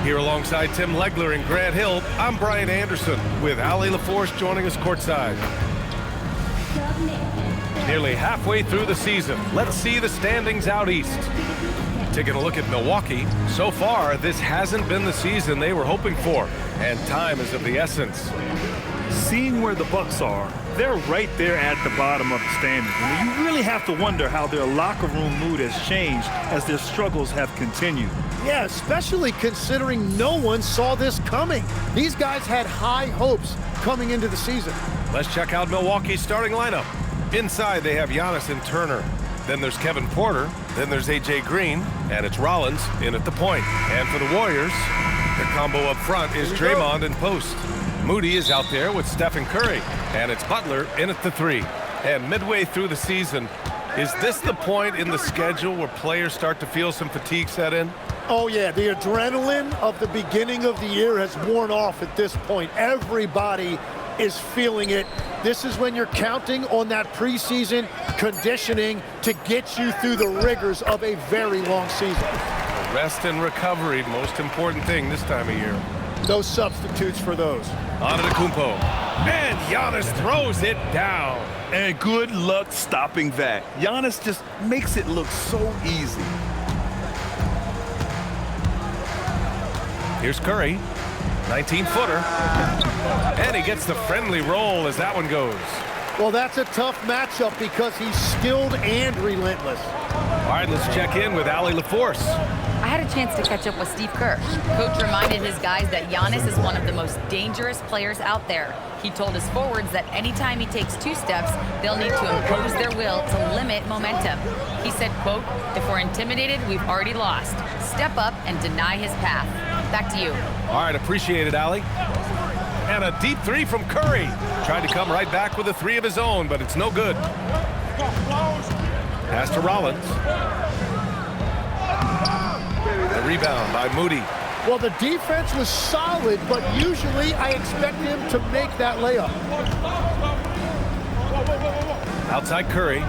Here alongside Tim Legler and Grant Hill, I'm Brian Anderson with Ali LaForce joining us courtside. Nearly halfway through the season, let's see the standings out east. Taking a look at Milwaukee, so far this hasn't been the season they were hoping for, and time is of the essence. Seeing where the Bucks are, they're right there at the bottom of the standings. And you really have to wonder how their locker room mood has changed as their struggles have continued. Yeah, especially considering no one saw this coming. These guys had high hopes coming into the season. Let's check out Milwaukee's starting lineup. Inside, they have Giannis and Turner. Then there's Kevin Porter. Then there's A.J. Green. And it's Rollins in at the point. And for the Warriors, the combo up front is Draymond and post. Moody is out there with Stephen Curry. And it's Butler in at the 3. And midway through the season, is this the point in the schedule where players start to feel some fatigue set in? Oh, yeah. The adrenaline of the beginning of the year has worn off at this point. Everybody is feeling it. This is when you're counting on that preseason conditioning to get you through the rigors of a very long season. Rest and recovery, most important thing this time of year. No substitutes for those. Antetokounmpo. And Giannis throws it down. And good luck stopping that. Giannis just makes it look so easy. Here's Curry, 19-footer. And he gets the friendly roll as that one goes. Well, that's a tough matchup because he's skilled and relentless. All right, let's check in with Ali LaForce. I had a chance to catch up with Steve Kerr. Coach reminded his guys that Giannis is one of the most dangerous players out there. He told his forwards that anytime he takes 2 steps, they'll need to impose their will to limit momentum. He said, quote, "If we're intimidated, we've already lost. Step up and deny his path." Back to you. All right, appreciate it, Ali. And a deep 3 from Curry. Tried to come right back with a 3 of his own, but it's no good. Pass to Rollins. The rebound by Moody. Well, the defense was solid, but usually I expect him to make that layup. Outside Curry.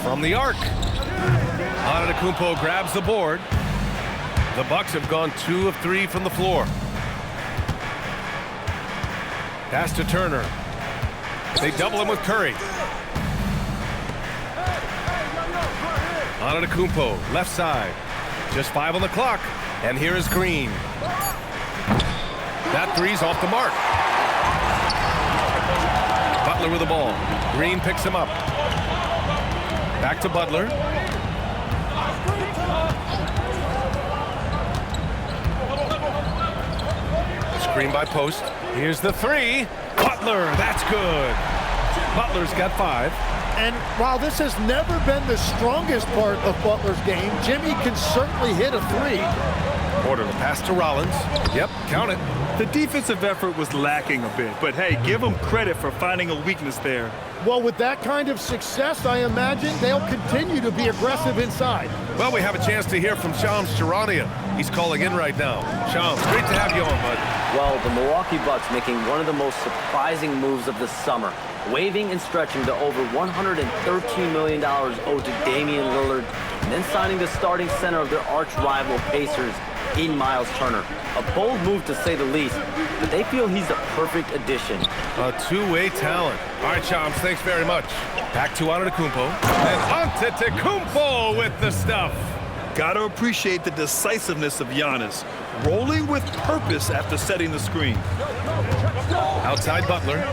From the arc. Antetokounmpo grabs the board. The Bucks have gone 2 of 3 from the floor. Pass to Turner. They double him with Curry. Antetokounmpo, left side. Just 5 on the clock. And here is Green. That 3's off the mark. Butler with the ball. Green picks him up. Back to Butler. Screen by post. Here's the 3. Butler, that's good. Butler's got 5. And while this has never been the strongest part of Butler's game, Jimmy can certainly hit a 3. Porter, the pass to Rollins. Yep, count it. The defensive effort was lacking a bit, but hey, give them credit for finding a weakness there. Well, with that kind of success, I imagine they'll continue to be aggressive inside. Well, we have a chance to hear from Shams Charania. He's calling in right now. Shams, great to have you on, bud. Well, the Milwaukee Bucks making one of the most surprising moves of the summer, waiving and stretching to over $113 million owed to Damian Lillard, and then signing the starting center of their arch-rival Pacers in Miles Turner. A bold move to say the least, but they feel he's the perfect addition. A two-way talent. All right, Shams, thanks very much. Back to Antetokounmpo. And Antetokounmpo with the stuff. Gotta appreciate the decisiveness of Giannis, rolling with purpose after setting the screen. Outside Butler.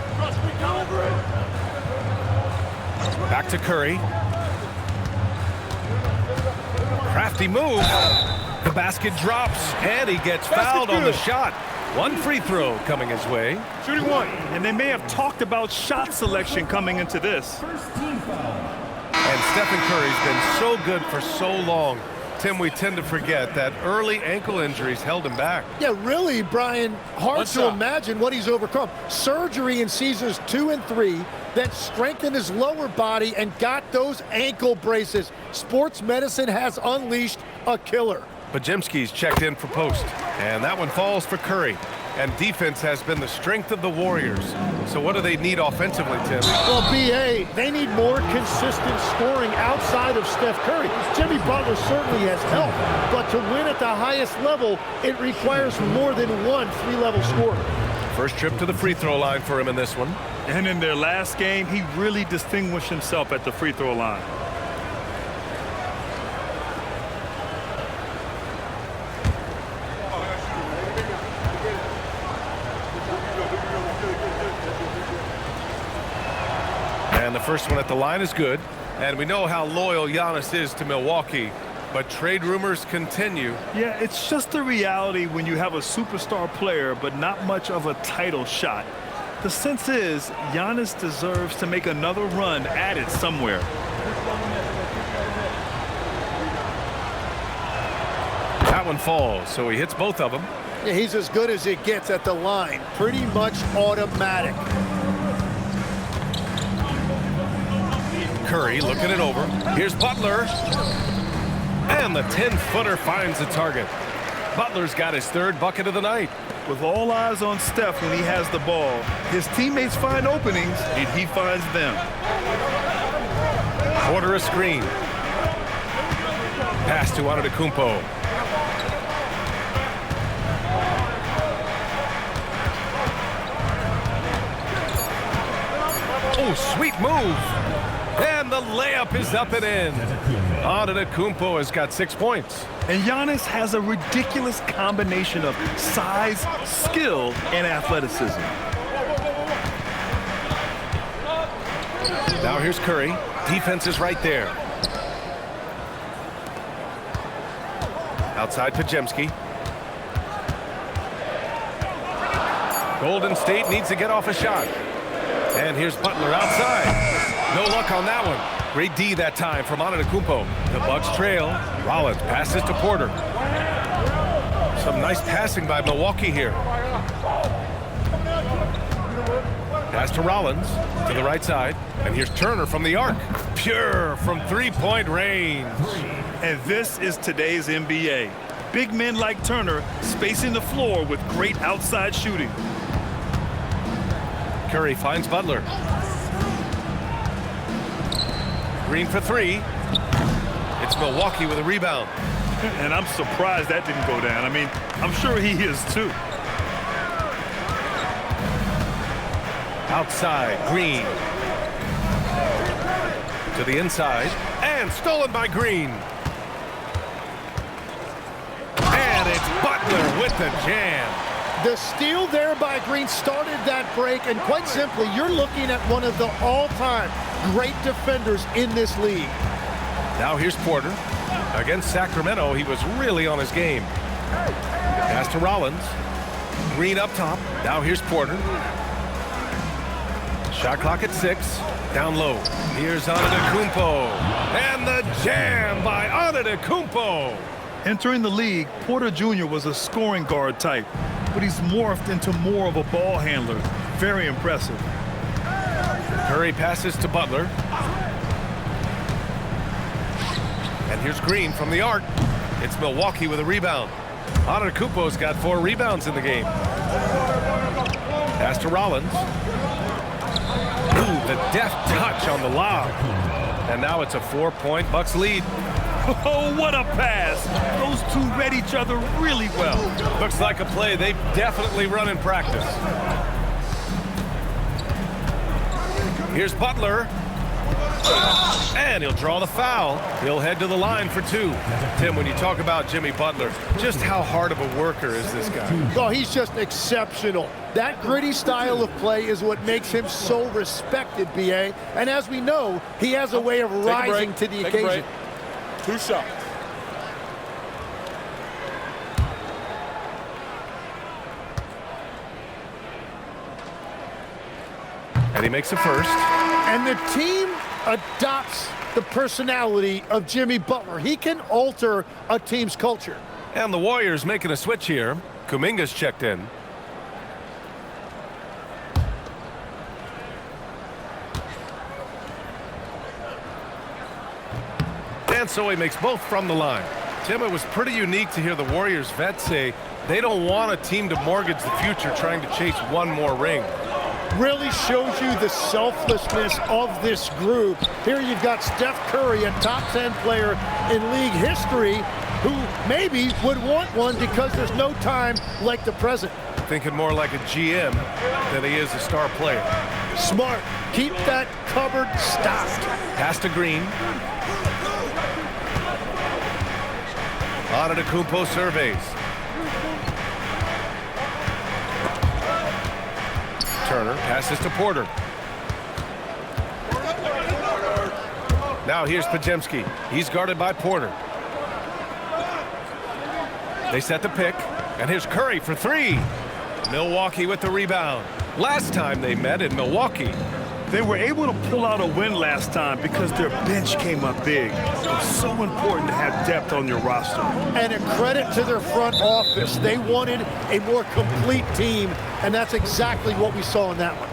Back to Curry. Crafty move. The basket drops, and he gets fouled on the shot. 1 free throw coming his way. Shooting 1. And they may have talked about shot selection coming into this. And Stephen Curry's been so good for so long. Tim, we tend to forget that early ankle injuries held him back. Yeah, really, Brian, hard to imagine what he's overcome. Surgery in seasons 2 and 3, then strengthened his lower body and got those ankle braces. Sports medicine has unleashed a killer. Pajemski's checked in for post, and that one falls for Curry. and defense has been the strength of the Warriors. So what do they need offensively, Tim? Well, B.A., they need more consistent scoring outside of Steph Curry. Jimmy Butler certainly has helped, but to win at the highest level, it requires more than one three-level scorer. First trip to the free throw line for him in this one. And in their last game, he really distinguished himself at the free throw line. And the first one at the line is good. And we know how loyal Giannis is to Milwaukee. But trade rumors continue. Yeah, it's just the reality when you have a superstar player but not much of a title shot. The sense is Giannis deserves to make another run at it somewhere. That one falls, so he hits both of them. Yeah, he's as good as it gets at the line. Pretty much automatic. Curry looking it over. Here's Butler. And the 10-footer finds the target. Butler's got his third bucket of the night. With all eyes on Steph when he has the ball, his teammates find openings and he finds them. Porter a screen. Pass to Antetokounmpo. Oh, sweet move. And the layup is up and in. Antetokounmpo has got 6 points. And Giannis has a ridiculous combination of size, skill, and athleticism. Now here's Curry. Defense is right there. Outside Pajemski. Golden State needs to get off a shot. And here's Butler outside. No luck on that one. Great D that time from Antetokounmpo. The Bucks trail. Rollins passes to Porter. Some nice passing by Milwaukee here. Pass to Rollins to the right side. And here's Turner from the arc. Pure from three-point range. And this is today's NBA. Big men like Turner spacing the floor with great outside shooting. Curry finds Butler. Green for three. It's Milwaukee with a rebound. And I'm surprised that didn't go down. I mean, I'm sure he is too. Outside, Green. To the inside. And stolen by Green. And it's Butler with the jam. The steal there by Green started that break, and quite simply, you're looking at one of the all-time great defenders in this league. Now here's Porter. Against Sacramento, he was really on his game. Pass to Rollins. Green up top. Now here's Porter. Shot clock at 6. Down low. Here's Antetokounmpo. And the jam by Antetokounmpo. Entering the league, Porter Jr. was a scoring guard type, but he's morphed into more of a ball handler. Very impressive. Curry passes to Butler. And here's Green from the arc. It's Milwaukee with a rebound. Antetokounmpo's got 4 rebounds in the game. Pass to Rollins. Ooh, the deft touch on the lob. And now it's a 4-point Bucks lead. Oh, what a pass. Those two read each other really well. Looks like a play they've definitely run in practice. Here's Butler. And he'll draw the foul. He'll head to the line for 2. Tim, when you talk about Jimmy Butler, just how hard of a worker is this guy? Oh, he's just exceptional. That gritty style of play is what makes him so respected, B.A. And as we know, he has a way of rising to the occasion. 2 shots. And he makes the first. And the team adopts the personality of Jimmy Butler. He can alter a team's culture. And the Warriors making a switch here. Kuminga's checked in. And so he makes both from the line. Tim, it was pretty unique to hear the Warriors vets say they don't want a team to mortgage the future trying to chase one more ring. Really shows you the selflessness of this group. Here you've got Steph Curry, a top 10 player in league history, who maybe would want one because there's no time like the present. Thinking more like a GM than he is a star player. Smart. Keep that cupboard stocked. Pass to Green. Antetokounmpo surveys. Turner passes to Porter. Now here's Podziemski. He's guarded by Porter. They set the pick, and here's Curry for three. Milwaukee with the rebound. Last time they met in Milwaukee. They were able to pull out a win last time because their bench came up big. It's so important to have depth on your roster. And a credit to their front office. They wanted a more complete team, and that's exactly what we saw in that one.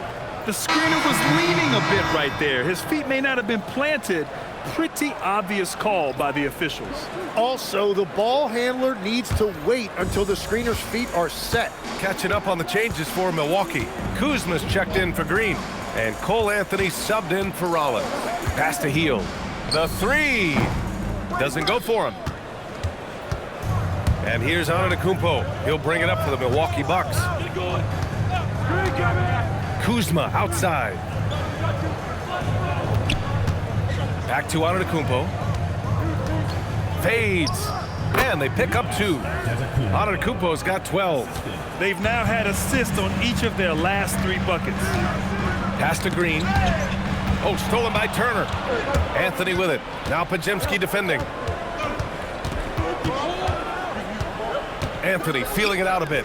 The screener was leaning a bit right there. His feet may not have been planted. Pretty obvious call by the officials. Also, the ball handler needs to wait until the screener's feet are set. Catching up on the changes for Milwaukee. Kuzma's checked in for Green. And Cole Anthony subbed in for Rollins. Pass to Hield. The three doesn't go for him. And here's Antetokounmpo. He'll bring it up for the Milwaukee Bucks. Kuzma outside. Back to Antetokounmpo. Fades. And they pick up two. Antetokounmpo's got 12. They've now had assists on each of their last three buckets. Pass to Green. Oh, stolen by Turner. Anthony with it. Now Podziemski defending. Anthony feeling it out a bit.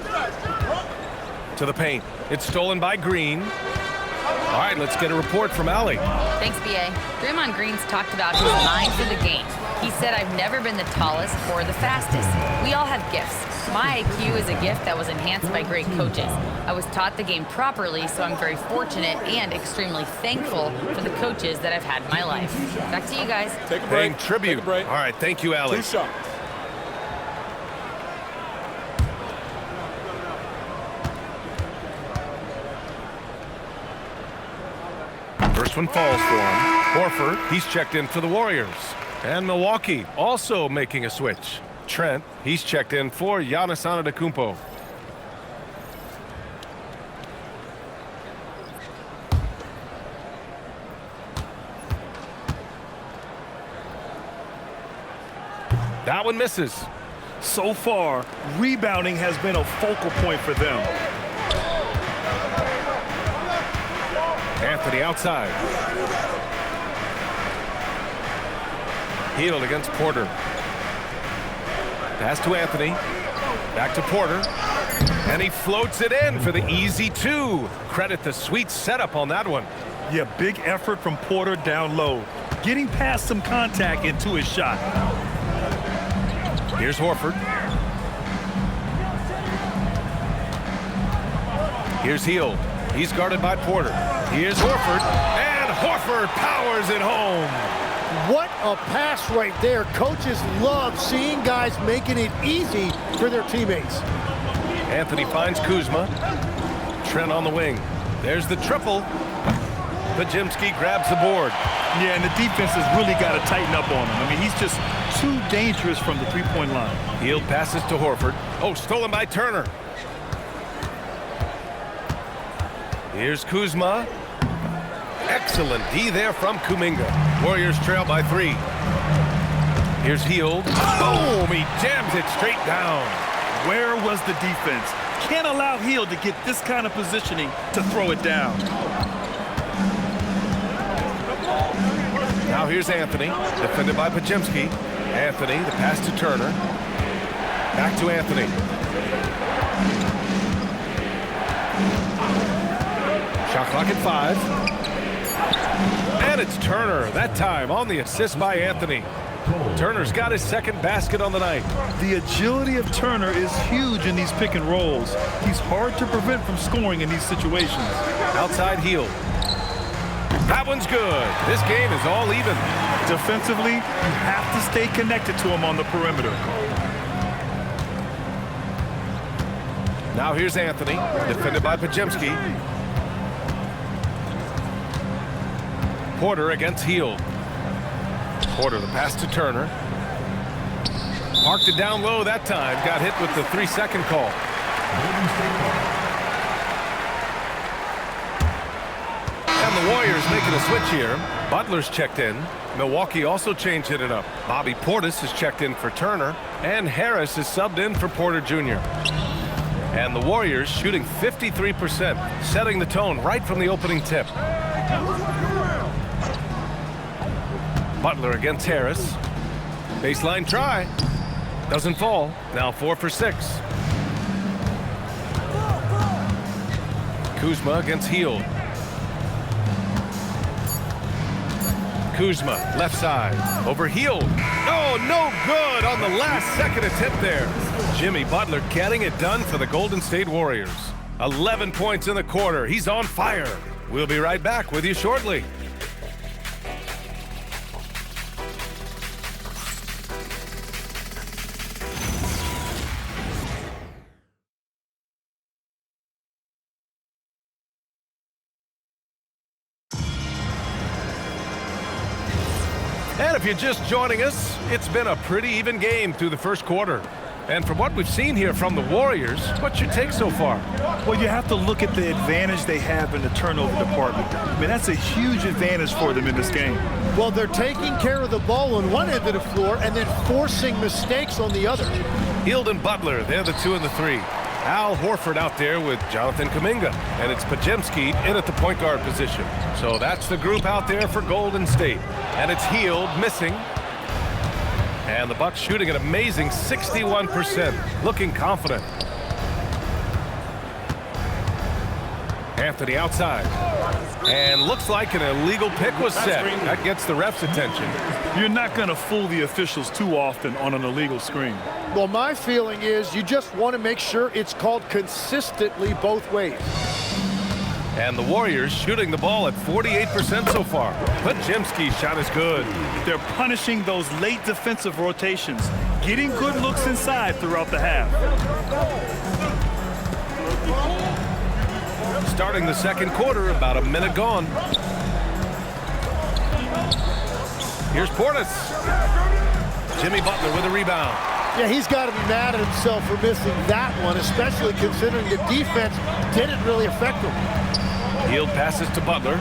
To the paint. It's stolen by Green. All right, let's get a report from Allie. Thanks, B.A. Draymond Green's talked about his mind for the game. He said, I've never been the tallest or the fastest. We all have gifts. My IQ is a gift that was enhanced by great coaches. I was taught the game properly, so I'm very fortunate and extremely thankful for the coaches that I've had in my life. Back to you guys. Take a break. Paying tribute. Take a break. All right, thank you, Allie. 2 shots. First one falls for him. Horford, he's checked in for the Warriors. And Milwaukee also making a switch. Trent, he's checked in for Giannis Antetokounmpo. That one misses. So far, rebounding has been a focal point for them. Anthony outside. Hield against Porter. Pass to Anthony. Back to Porter. And he floats it in for the easy two. Credit the sweet setup on that one. Yeah, big effort from Porter down low. Getting past some contact into his shot. Here's Horford. Here's Hield. He's guarded by Porter. Here's Horford. And Horford powers it home. What a pass right there. Coaches love seeing guys making it easy for their teammates. Anthony finds Kuzma. Trent on the wing. There's the triple. Podziemski grabs the board. Yeah, and the defense has really got to tighten up on him. I mean, he's just too dangerous from the three-point line. Hield passes to Horford. Oh, stolen by Turner. Here's Kuzma. Excellent D there from Kuminga. Warriors trail by 3. Here's Hield. Boom! He jams it straight down. Where was the defense? Can't allow Hield to get this kind of positioning to throw it down. Now here's Anthony, defended by Podziemski. Anthony, the pass to Turner. Back to Anthony. Shot clock at 5. And it's Turner, that time on the assist by Anthony. Turner's got his second basket on the night. The agility of Turner is huge in these pick and rolls. He's hard to prevent from scoring in these situations. Outside Hield. That one's good. This game is all even. Defensively, you have to stay connected to him on the perimeter. Now here's Anthony, defended by Pajemski. Porter against Hield. Porter, the pass to Turner. Parked it down low that time. Got hit with the 3-second call. And the Warriors making a switch here. Butler's checked in. Milwaukee also changed it up. Bobby Portis is checked in for Turner. And Harris is subbed in for Porter Jr. And the Warriors shooting 53%, setting the tone right from the opening tip. Butler against Harris. Baseline try. Doesn't fall. Now 4 for 6. Kuzma against Hield. Kuzma, left side, over Hield. Oh, no good on the last second attempt there. Jimmy Butler getting it done for the Golden State Warriors. 11 points in the quarter. He's on fire. We'll be right back with you shortly. And if you're just joining us, it's been a pretty even game through the first quarter. And from what we've seen here from the Warriors, what's your take so far? Well, you have to look at the advantage they have in the turnover department. I mean, that's a huge advantage for them in this game. Well, they're taking care of the ball on one end of the floor and then forcing mistakes on the other. Hield and Butler, they're the 2 and the 3. Al Horford out there with Jonathan Kuminga. And it's Pajemski in at the point guard position. So that's the group out there for Golden State. And it's Hield missing. And the Bucks shooting an amazing 61%, looking confident. Anthony outside. And looks like an illegal pick was set. That gets the ref's attention. You're not going to fool the officials too often on an illegal screen. Well, my feeling is you just want to make sure it's called consistently both ways. And the Warriors shooting the ball at 48% so far. Pajemski's shot is good. They're punishing those late defensive rotations, getting good looks inside throughout the half. Starting the second quarter, about a minute gone. Here's Portis. Jimmy Butler with a rebound. Yeah, he's got to be mad at himself for missing that one, especially considering the defense didn't really affect him. Hield passes to Butler.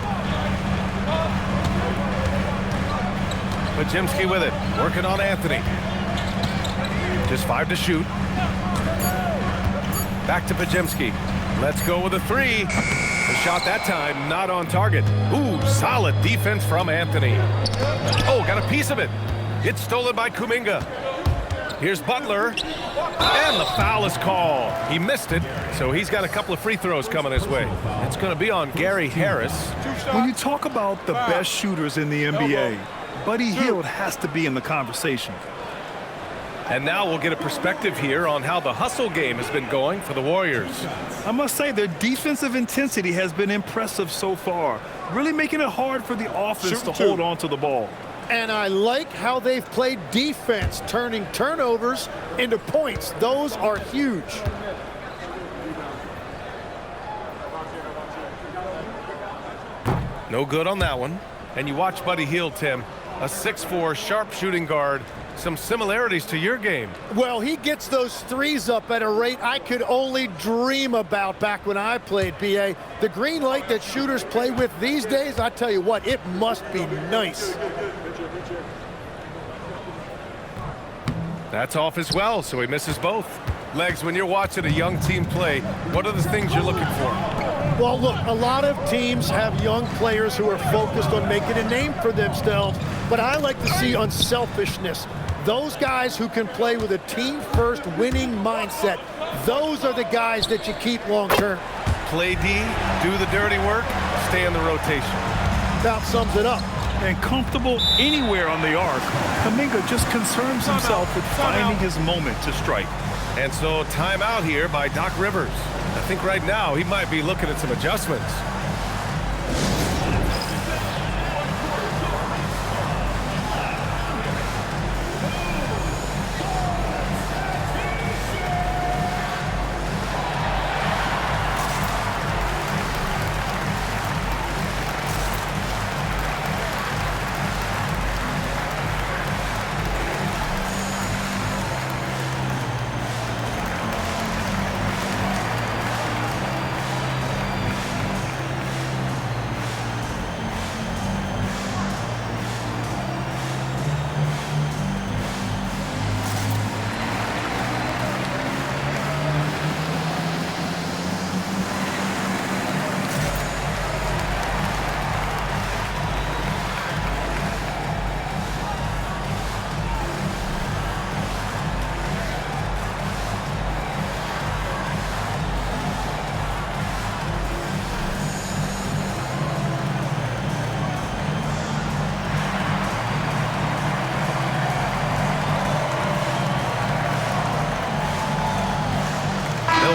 Pajemski with it, working on Anthony. Just 5 to shoot. Back to Pajemski. Let's go with a 3. The shot that time not on target. Ooh, solid defense from Anthony. Oh, got a piece of it. It's stolen by Kuminga. Here's Butler. And the foul is called. He missed it, so he's got a couple of free throws coming his way. It's going to be on Gary Harris. When you talk about the best shooters in the NBA, Buddy Hield has to be in the conversation. And now we'll get a perspective here on how the hustle game has been going for the Warriors. I must say their defensive intensity has been impressive so far, really making it hard for the offense to hold on to the ball. And I like how they've played defense, turning turnovers into points. Those are huge. No good on that one. And you watch Buddy Hield, Tim, a 6'4", sharp shooting guard. Some similarities to your game. Well, he gets those threes up at a rate I could only dream about back when I played, B.A. The green light that shooters play with these days, I tell you what, it must be nice. That's off as well, so he misses both. Legs, when you're watching a young team play, what are the things you're looking for? Well, look, a lot of teams have young players who are focused on making a name for themselves, but I like to see unselfishness. Those guys who can play with a team-first winning mindset, those are the guys that you keep long-term. Play D, do the dirty work, stay in the rotation. About sums it up. And comfortable anywhere on the arc, Kuminga just concerns himself with finding his moment to strike. And so timeout here by Doc Rivers. I think right now he might be looking at some adjustments.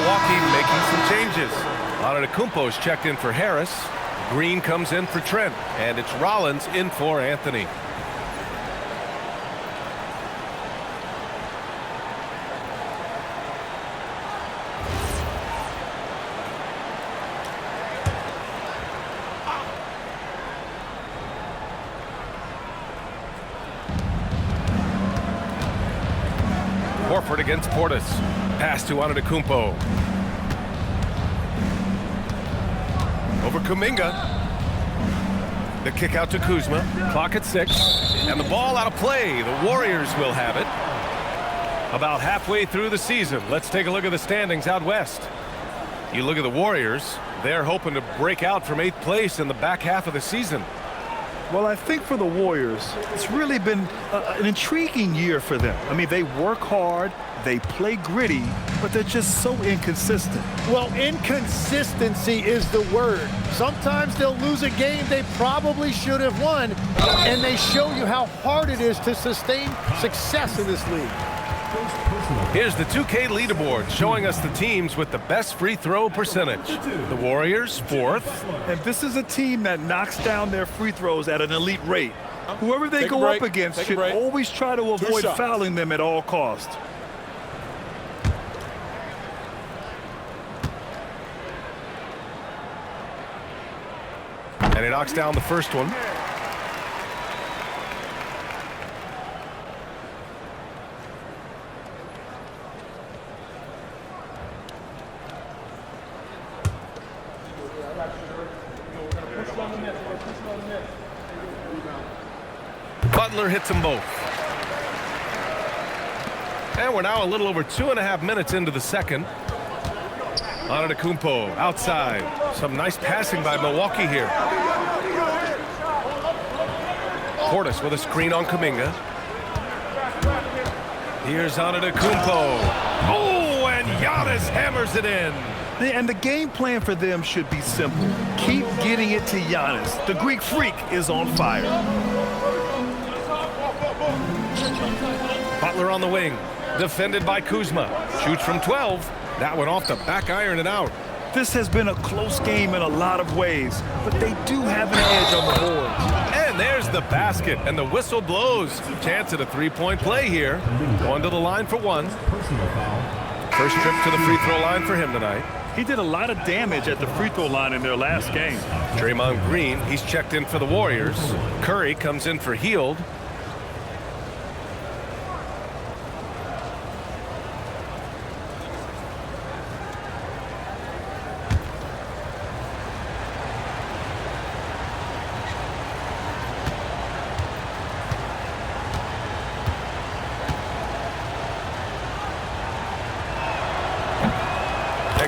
Milwaukee making some changes. Antetokounmpo's checked in for Harris. Green comes in for Trent. And it's Rollins in for Anthony. Horford against Portis. Pass to Antetokounmpo. Over Kuminga. The kick out to Kuzma. Clock at 6. And the ball out of play. The Warriors will have it. About halfway through the season. Let's take a look at the standings out west. You look at the Warriors. They're hoping to break out from 8th place in the back half of the season. Well, I think for the Warriors, it's really been an intriguing year for them. I mean, they work hard, they play gritty, but they're just so inconsistent. Well, inconsistency is the word. Sometimes they'll lose a game they probably should have won, and they show you how hard it is to sustain success in this league. Here's the 2K leaderboard showing us the teams with the best free throw percentage. The Warriors, 4th. And this is a team that knocks down their free throws at an elite rate. Whoever they go up against should always try to avoid fouling them at all costs. And he knocks down the first one. Butler hits them both. And we're now a little over 2.5 minutes into the second. Antetokounmpo outside. Some nice passing by Milwaukee here. Portis with a screen on Kuminga. Here's Antetokounmpo. Oh, and Giannis hammers it in. And the game plan for them should be simple. Keep getting it to Giannis. The Greek freak is on fire. Butler on the wing. Defended by Kuzma. Shoots from 12. That one off the back iron and out. This has been a close game in a lot of ways, but they do have an edge on the board. And there's the basket, and the whistle blows. Chance at a three-point play here. Going to the line for one. First trip to the free throw line for him tonight. He did a lot of damage at the free throw line in their last game. Draymond Green, he's checked in for the Warriors. Curry comes in for Hield.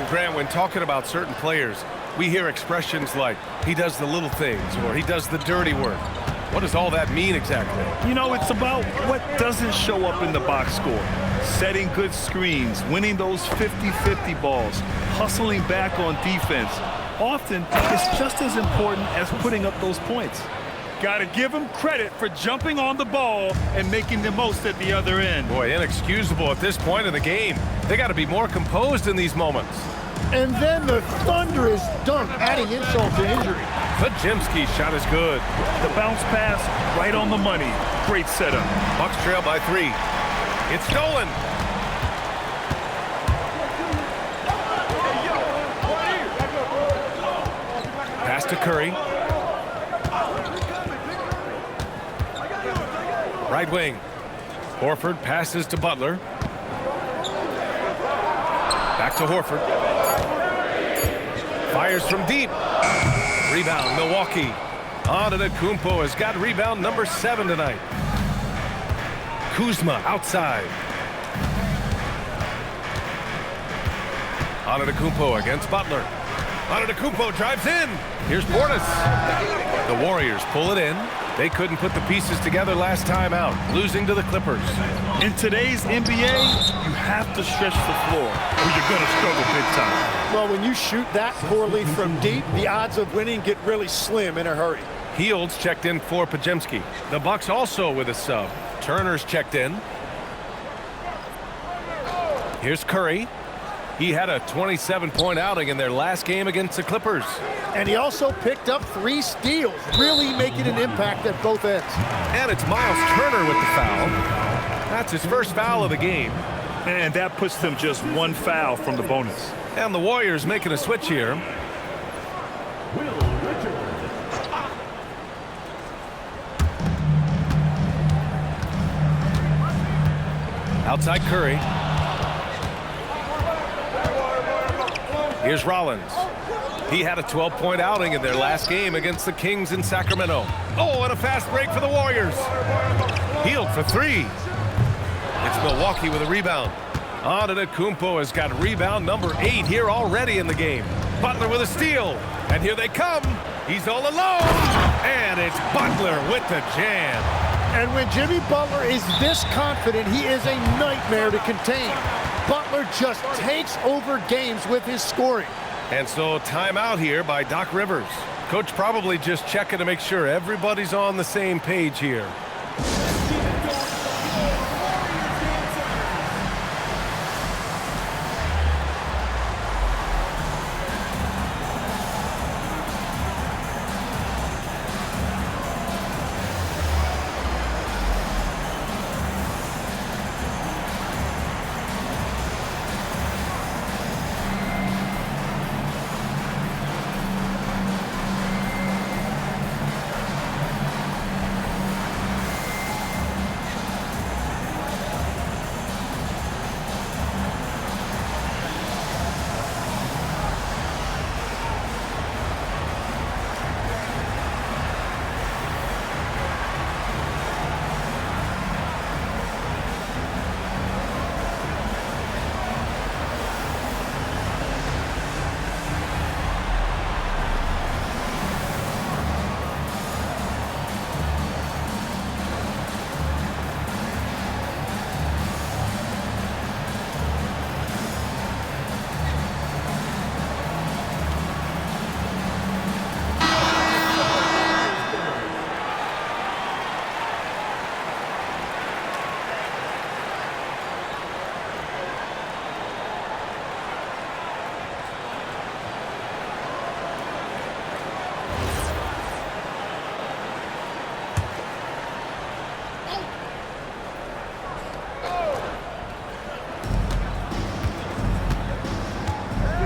Grant, when talking about certain players, we hear expressions like, he does the little things, or he does the dirty work. What does all that mean exactly? You know, it's about what doesn't show up in the box score. Setting good screens, winning those 50-50 balls, hustling back on defense. Often, it's just as important as putting up those points. Got to give them credit for jumping on the ball and making the most at the other end. Boy, inexcusable at this point in the game. They got to be more composed in these moments. And then the thunderous dunk, adding insult to injury. Podziemski's shot is good. The bounce pass right on the money. Great setup. Bucks trail by 3. It's stolen. Pass to Curry. Right wing. Horford passes to Butler. Back to Horford. Fires from deep. Rebound, Milwaukee. Antetokounmpo has got rebound number 7 tonight. Kuzma outside. Antetokounmpo against Butler. Antetokounmpo drives in. Here's Portis. The Warriors pull it in. They couldn't put the pieces together last time out, losing to the Clippers. In today's NBA, you have to stretch the floor or you're going to struggle big time. Well, when you shoot that poorly from deep, the odds of winning get really slim in a hurry. Hield's checked in for Podziemski. The Bucks also with a sub. Turner's checked in. Here's Curry. He had a 27-point outing in their last game against the Clippers. And he also picked up 3 steals, really making an impact at both ends. And it's Miles Turner with the foul. That's his first foul of the game. And that puts them just 1 foul from the bonus. And the Warriors making a switch here. Outside Curry. Here's Rollins. He had a 12-point outing in their last game against the Kings in Sacramento. Oh, and a fast break for the Warriors. Hield for 3. It's Milwaukee with a rebound. Antetokounmpo has got rebound number 8 here already in the game. Butler with a steal. And here they come. He's all alone. And it's Butler with the jam. And when Jimmy Butler is this confident, he is a nightmare to contain. Butler just takes over games with his scoring. And so timeout here by Doc Rivers. Coach probably just checking to make sure everybody's on the same page here.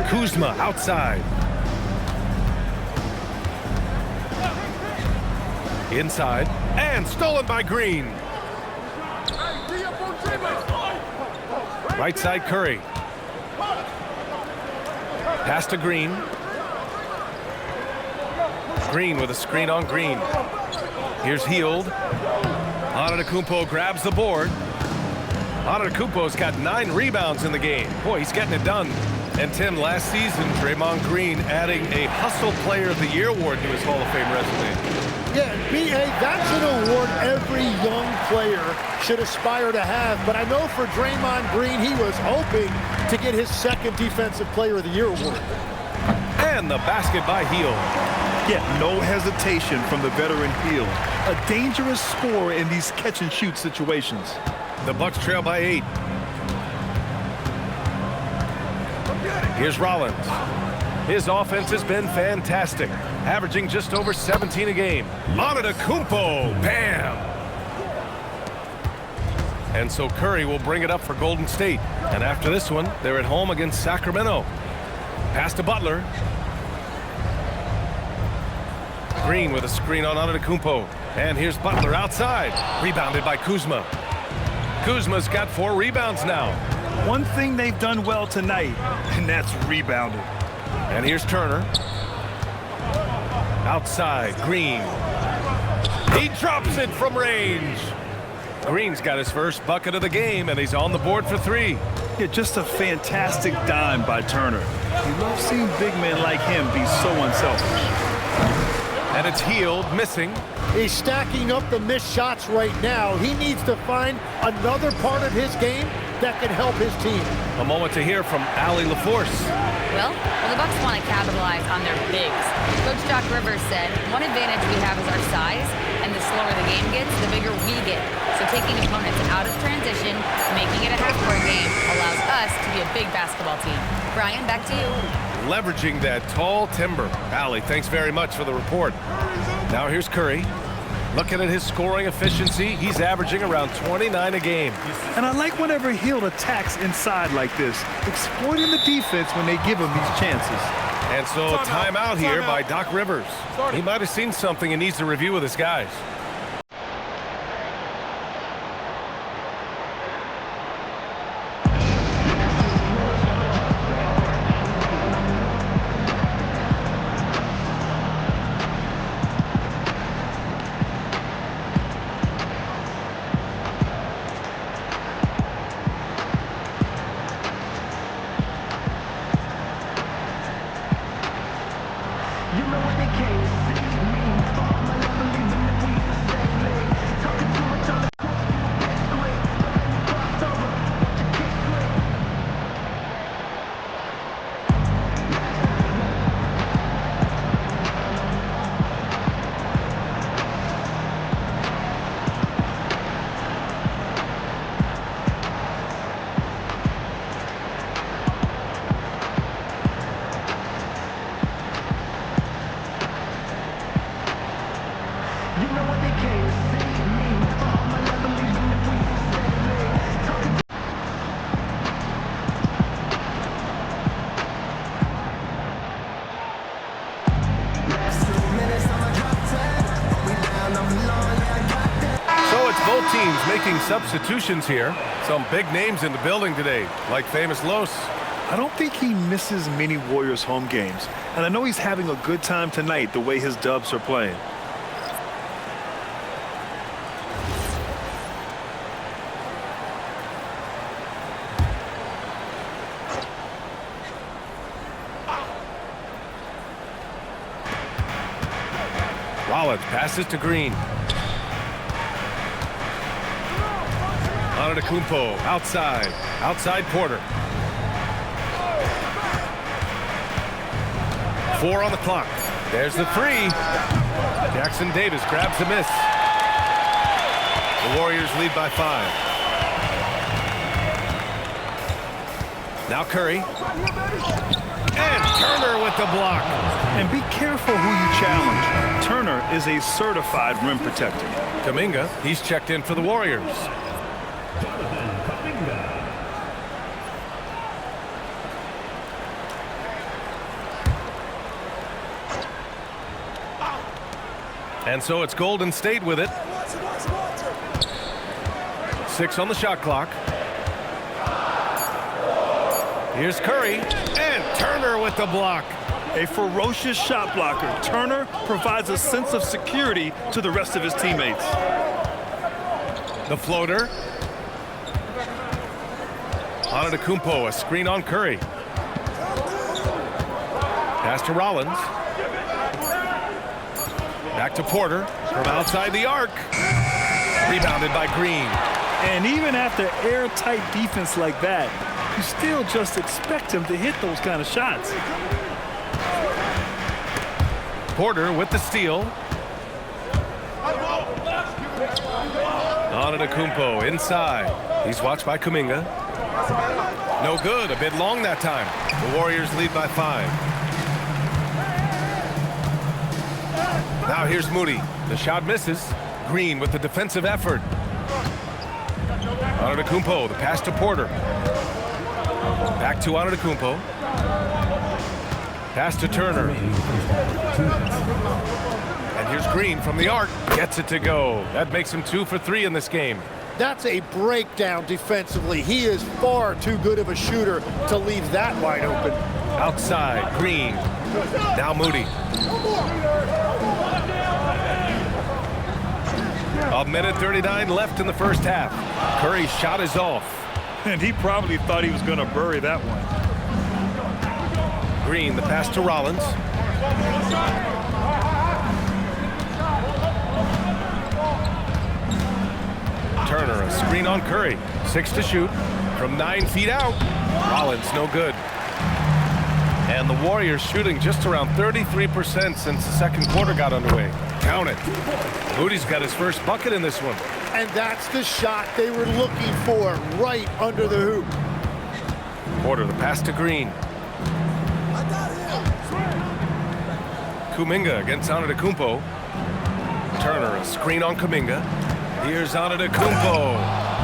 Kuzma outside. Inside. And stolen by Green. Right side Curry. Pass to Green. Green with a screen on Green. Here's Hield. Antetokounmpo grabs the board. Antetokounmpo's got 9 rebounds in the game. Boy, he's getting it done. And Tim, last season, Draymond Green adding a Hustle Player of the Year award to his Hall of Fame resume. Yeah, B.A., that's an award every young player should aspire to have. But I know for Draymond Green, he was hoping to get his 2nd Defensive Player of the Year award. And the basket by Hield. Yeah, no hesitation from the veteran Hield. A dangerous scorer in these catch-and-shoot situations. The Bucks trail by 8. Here's Rollins. His offense has been fantastic, averaging just over 17 a game. Antetokounmpo, bam! And so Curry will bring it up for Golden State. And after this one, they're at home against Sacramento. Pass to Butler. Green with a screen on Antetokounmpo. And here's Butler outside. Rebounded by Kuzma. Kuzma's got 4 rebounds now. One thing they've done well tonight, and that's rebounded. And here's Turner. Outside, Green. He drops it from range. Green's got his first bucket of the game, and he's on the board for 3. Yeah, just a fantastic dime by Turner. We love seeing big men like him be so unselfish. And it's Hield missing. He's stacking up the missed shots right now. He needs to find another part of his game that can help his team. A moment to hear from Allie LaForce. Well, the Bucks want to capitalize on their bigs. Coach Doc Rivers said, one advantage we have is our size, and the slower the game gets, the bigger we get. So taking opponents out of transition, making it a half-court game, allows us to be a big basketball team. Brian, back to you. Leveraging that tall timber. Allie, thanks very much for the report. Now here's Curry. Looking at his scoring efficiency, he's averaging around 29 a game. And I like whenever Hill attacks inside like this, exploiting the defense when they give him these chances. And so timeout here by Doc Rivers. He might have seen something and needs to review with his guys. Both teams making substitutions here. Some big names in the building today, like famous Los. I don't think he misses many Warriors home games. And I know he's having a good time tonight the way his Dubs are playing. Rollins passes to Green. Antetokounmpo outside Porter. 4 on the clock. There's the 3. Jackson Davis grabs the miss. The Warriors lead by 5. Now Curry. And Turner with the block. And be careful who you challenge. Turner is a certified rim protector. Kuminga, he's checked in for the Warriors. And so it's Golden State with it. 6 on the shot clock. Here's Curry, and Turner with the block. A ferocious shot blocker. Turner provides a sense of security to the rest of his teammates. The floater. Antetokounmpo, a screen on Curry. Pass to Rollins. Back to Porter from outside the arc. Rebounded by Green. And even after airtight defense like that, you still just expect him to hit those kind of shots. Porter with the steal. Antetokounmpo inside. He's watched by Kuminga. No good. A bit long that time. The Warriors lead by 5. Now here's Moody. The shot misses. Green with the defensive effort. Antetokounmpo, the pass to Porter. Back to Antetokounmpo. Pass to Turner. And here's Green from the arc. Gets it to go. That makes him 2 for 3 in this game. That's a breakdown defensively. He is far too good of a shooter to leave that wide open. Outside, Green. Now Moody. A minute 39 left in the first half. Curry's shot is off. And he probably thought he was going to bury that one. Green, the pass to Rollins. Turner, a screen on Curry. 6 to shoot from 9 feet out. Rollins, no good. And the Warriors shooting just around 33% since the second quarter got underway. Count it. Moody's got his first bucket in this one. And that's the shot they were looking for, right under the hoop. Porter, the pass to Green. Kuminga against Antetokounmpo. Turner, a screen on Kuminga. Here's Antetokounmpo.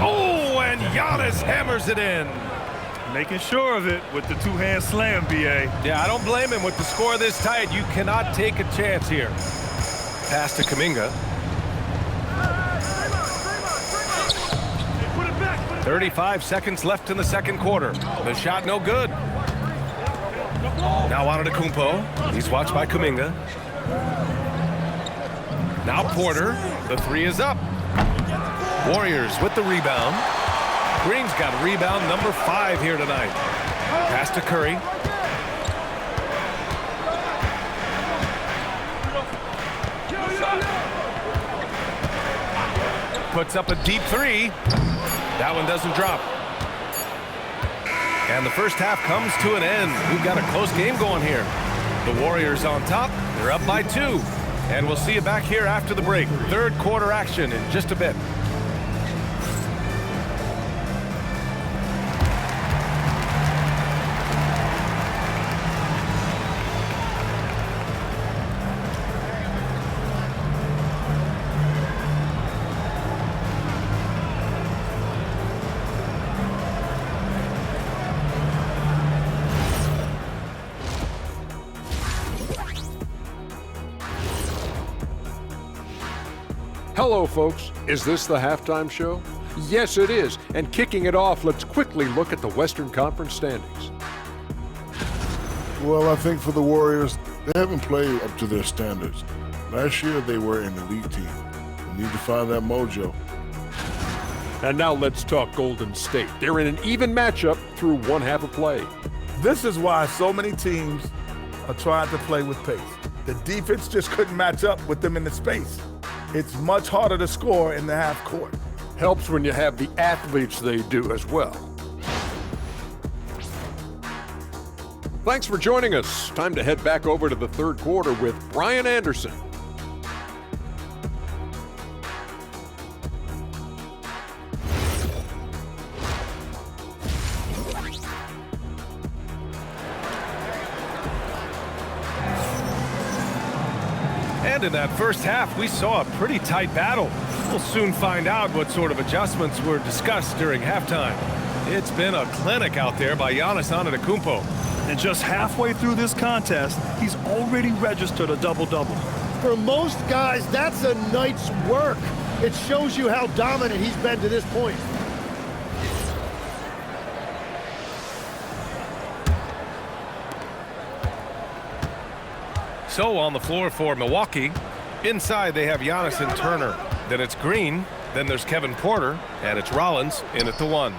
Oh, and Giannis hammers it in. Making sure of it with the two-hand slam, B.A. Yeah, I don't blame him. With the score this tight, you cannot take a chance here. Pass to Kuminga. 35 seconds left in the second quarter. The shot no good. Now Antetokounmpo. He's watched by Kuminga. Now Porter. The three is up. Warriors with the rebound. Green's got rebound number 5 here tonight. Pass to Curry. Puts up a deep 3. That one doesn't drop. And the first half comes to an end. We've got a close game going here. The Warriors on top. They're up by 2. And we'll see you back here after the break. Third quarter action in just a bit. Hello, folks. Is this the halftime show? Yes, it is. And kicking it off, let's quickly look at the Western Conference standings. Well, I think for the Warriors, they haven't played up to their standards. Last year, they were an elite team. They need to find that mojo. And now let's talk Golden State. They're in an even matchup through one half of play. This is why so many teams are trying to play with pace. The defense just couldn't match up with them in the space. It's much harder to score in the half court. Helps when you have the athletes they do as well. Thanks for joining us. Time to head back over to the third quarter with Brian Anderson. And in that first half, we saw a pretty tight battle. We'll soon find out what sort of adjustments were discussed during halftime. It's been a clinic out there by Giannis Antetokounmpo. And just halfway through this contest, he's already registered a double-double. For most guys, that's a night's work. It shows you how dominant he's been to this point. So on the floor for Milwaukee, inside they have Giannis and Turner. Then it's Green, then there's Kevin Porter, and it's Rollins in at the 1.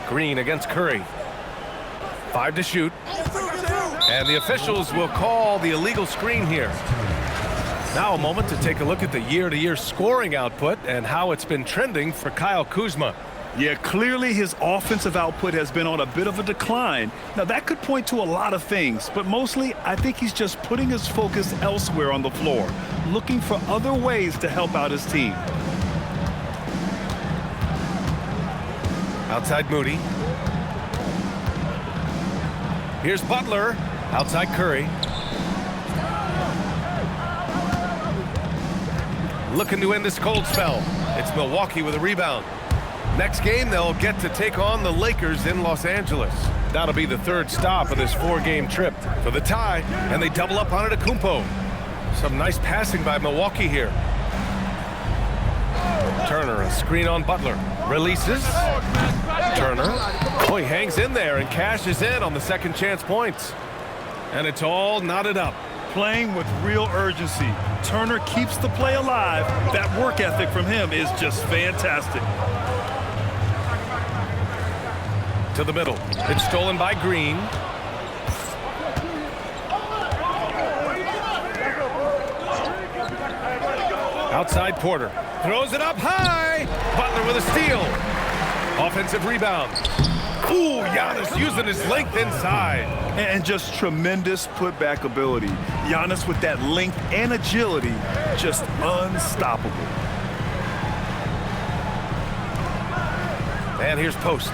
Green against Curry. 5 to shoot. And the officials will call the illegal screen here. Now a moment to take a look at the year-to-year scoring output and how it's been trending for Kyle Kuzma. Yeah, clearly his offensive output has been on a bit of a decline. Now, that could point to a lot of things, but mostly I think he's just putting his focus elsewhere on the floor, looking for other ways to help out his team. Outside Moody. Here's Butler. Outside Curry. Looking to end this cold spell. It's Milwaukee with a rebound. Next game, they'll get to take on the Lakers in Los Angeles. That'll be the third stop of this 4-game trip for the tie, and they double up on Antetokounmpo. Some nice passing by Milwaukee here. Turner, a screen on Butler. Releases. Turner. Oh, he hangs in there and cashes in on the second chance points. And it's all knotted up. Playing with real urgency. Turner keeps the play alive. That work ethic from him is just fantastic. To the middle. It's stolen by Green. Outside Porter. Throws it up high. Butler with a steal. Offensive rebound. Ooh, Giannis using his length inside. And just tremendous putback ability. Giannis with that length and agility, just unstoppable. And here's Post.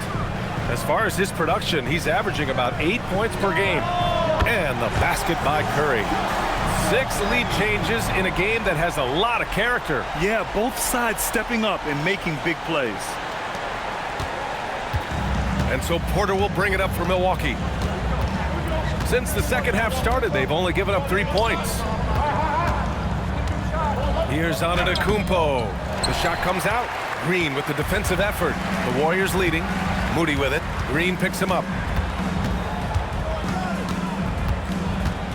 As far as his production, he's averaging about 8 points per game. And the basket by Curry. 6 lead changes in a game that has a lot of character. Yeah, both sides stepping up and making big plays. And so Porter will bring it up for Milwaukee. Since the second half started, they've only given up 3 points. Here's Antetokounmpo. The shot comes out. Green with the defensive effort. The Warriors leading. Moody with it. Green picks him up.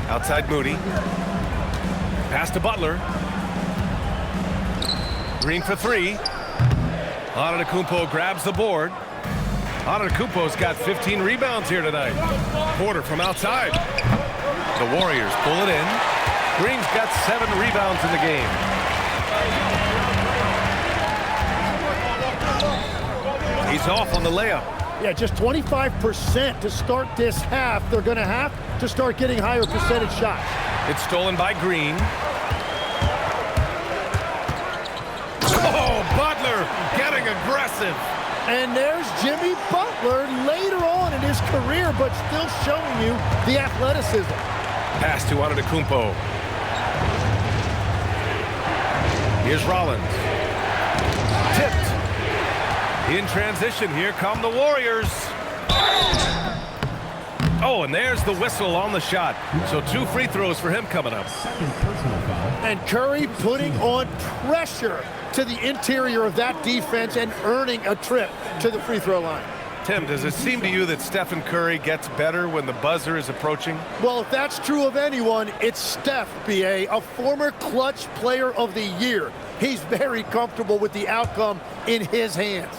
Outside Moody. Pass to Butler. Green for 3. Antetokounmpo grabs the board. Antetokounmpo's got 15 rebounds here tonight. Porter from outside. The Warriors pull it in. Green's got 7 rebounds in the game. He's off on the layup. Yeah, just 25% to start this half. They're going to have to start getting higher percentage shots. It's stolen by Green. Oh, Butler getting aggressive. And there's Jimmy Butler later on in his career, but still showing you the athleticism. Pass to Antetokounmpo. Here's Rollins. Tipped. In transition, here come the Warriors. Oh, and there's the whistle on the shot. So 2 free throws for him coming up. And Curry putting on pressure to the interior of that defense and earning a trip to the free throw line. Tim, does it seem to you that Stephen Curry gets better when the buzzer is approaching? Well, if that's true of anyone, it's Steph, B.A., a former clutch player of the year. He's very comfortable with the outcome in his hands.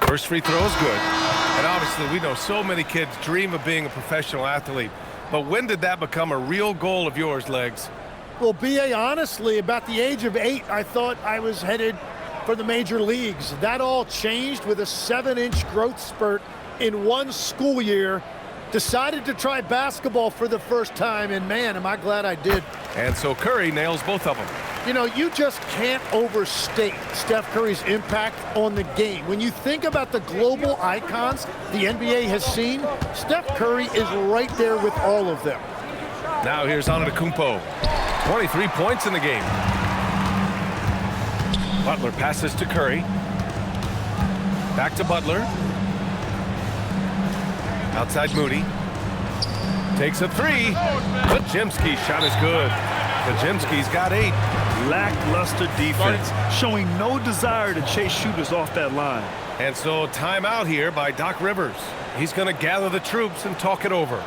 First free throw is good. And obviously, we know so many kids dream of being a professional athlete. But when did that become a real goal of yours, Legs? Well, B.A., honestly, about the age of 8, I thought I was headed for the major leagues. That all changed with a 7-inch growth spurt in one school year. Decided to try basketball for the first time, and man, am I glad I did. And so Curry nails both of them. You know, you just can't overstate Steph Curry's impact on the game. When you think about the global icons the NBA has seen, Steph Curry is right there with all of them. Now here's Antetokounmpo. 23 points in the game. Butler passes to Curry. Back to Butler. Outside Moody. Takes a 3. Kajimski's shot is good. Kajimski's got 8. Lackluster defense, showing no desire to chase shooters off that line. And so timeout here by Doc Rivers. He's going to gather the troops and talk it over.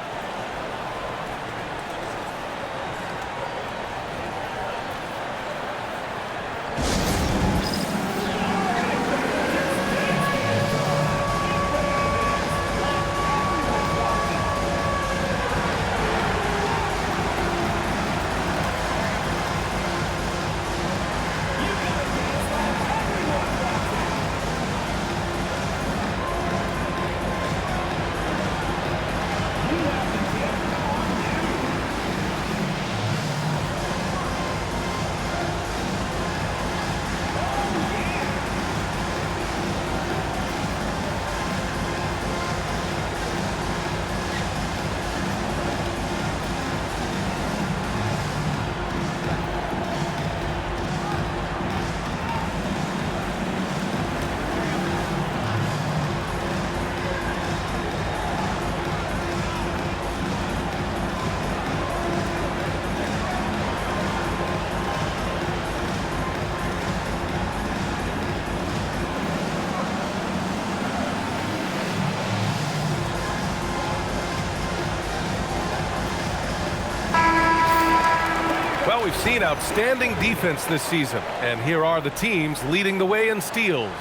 Well, we've seen outstanding defense this season, and here are the teams leading the way in steals.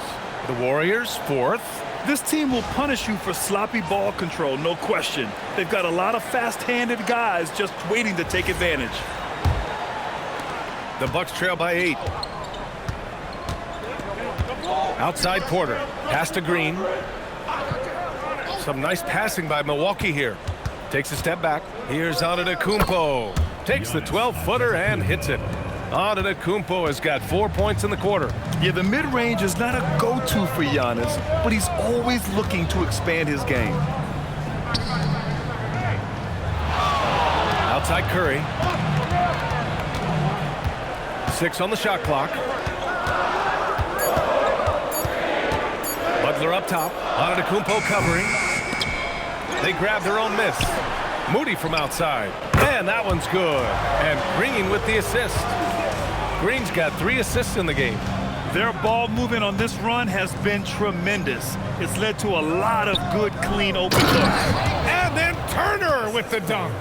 The Warriors, 4th. This team will punish you for sloppy ball control, no question. They've got a lot of fast-handed guys just waiting to take advantage. The Bucks trail by 8. Outside Porter. Pass to Green. Some nice passing by Milwaukee here. Takes a step back. Here's Antetokounmpo. Takes the 12-footer and hits it. Antetokounmpo has got 4 points in the quarter. Yeah, the mid-range is not a go-to for Giannis, but he's always looking to expand his game. Outside Curry. 6 on the shot clock. Butler up top. Antetokounmpo covering. They grab their own miss. Moody from outside. And that one's good. And Green with the assist. Green's got 3 assists in the game. Their ball movement on this run has been tremendous. It's led to a lot of good, clean, open looks. And then Turner with the dunk.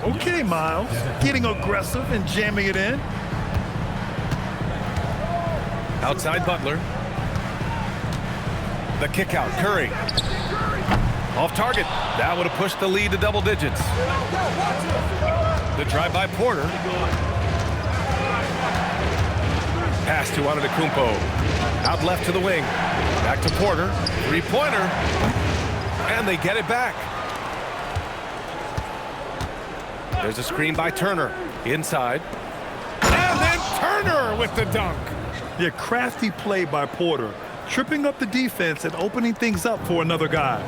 Okay, Miles. Getting aggressive and jamming it in. Outside Butler. The kick out. Curry. Off target. That would have pushed the lead to double digits. The drive by Porter. Pass to Antetokounmpo. Out left to the wing. Back to Porter. Three-pointer. And they get it back. There's a screen by Turner. Inside. And then Turner with the dunk. Yeah, crafty play by Porter. Tripping up the defense and opening things up for another guy.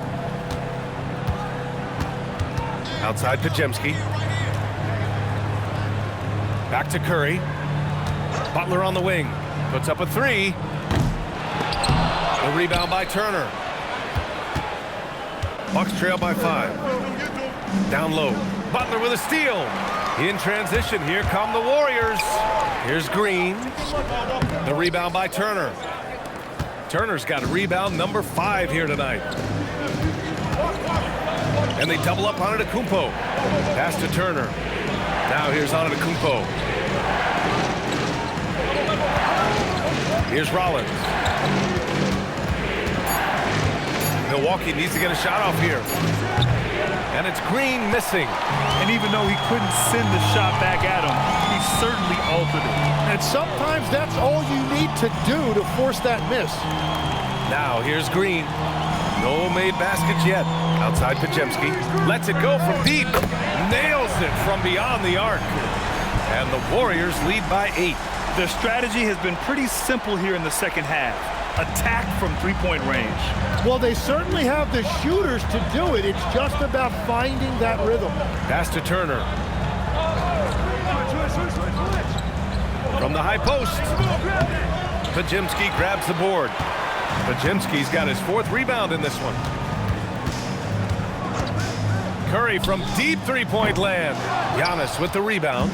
Outside Pajemski. Back to Curry. Butler on the wing. Puts up a 3. The rebound by Turner. Bucks trail by 5. Down low. Butler with a steal. In transition, here come the Warriors. Here's Green. The rebound by Turner. Turner's got a rebound number 5 here tonight. And they double up on Antetokounmpo. Pass to Turner. Now here's Antetokounmpo. Here's Rollins. Milwaukee needs to get a shot off here. And it's Green missing. And even though he couldn't send the shot back at him, he certainly altered it. And sometimes that's all you need to do to force that miss. Now here's Green. No made baskets yet. Outside Pajemski. Lets it go from deep. Nails it from beyond the arc. And the Warriors lead by 8. Their strategy has been pretty simple here in the second half. Attack from three-point range. Well, they certainly have the shooters to do it. It's just about finding that rhythm. Pass to Turner. From the high post. Pajemski grabs the board. Pajemski's got his 4th rebound in this one. Curry from deep three-point land. Giannis with the rebound.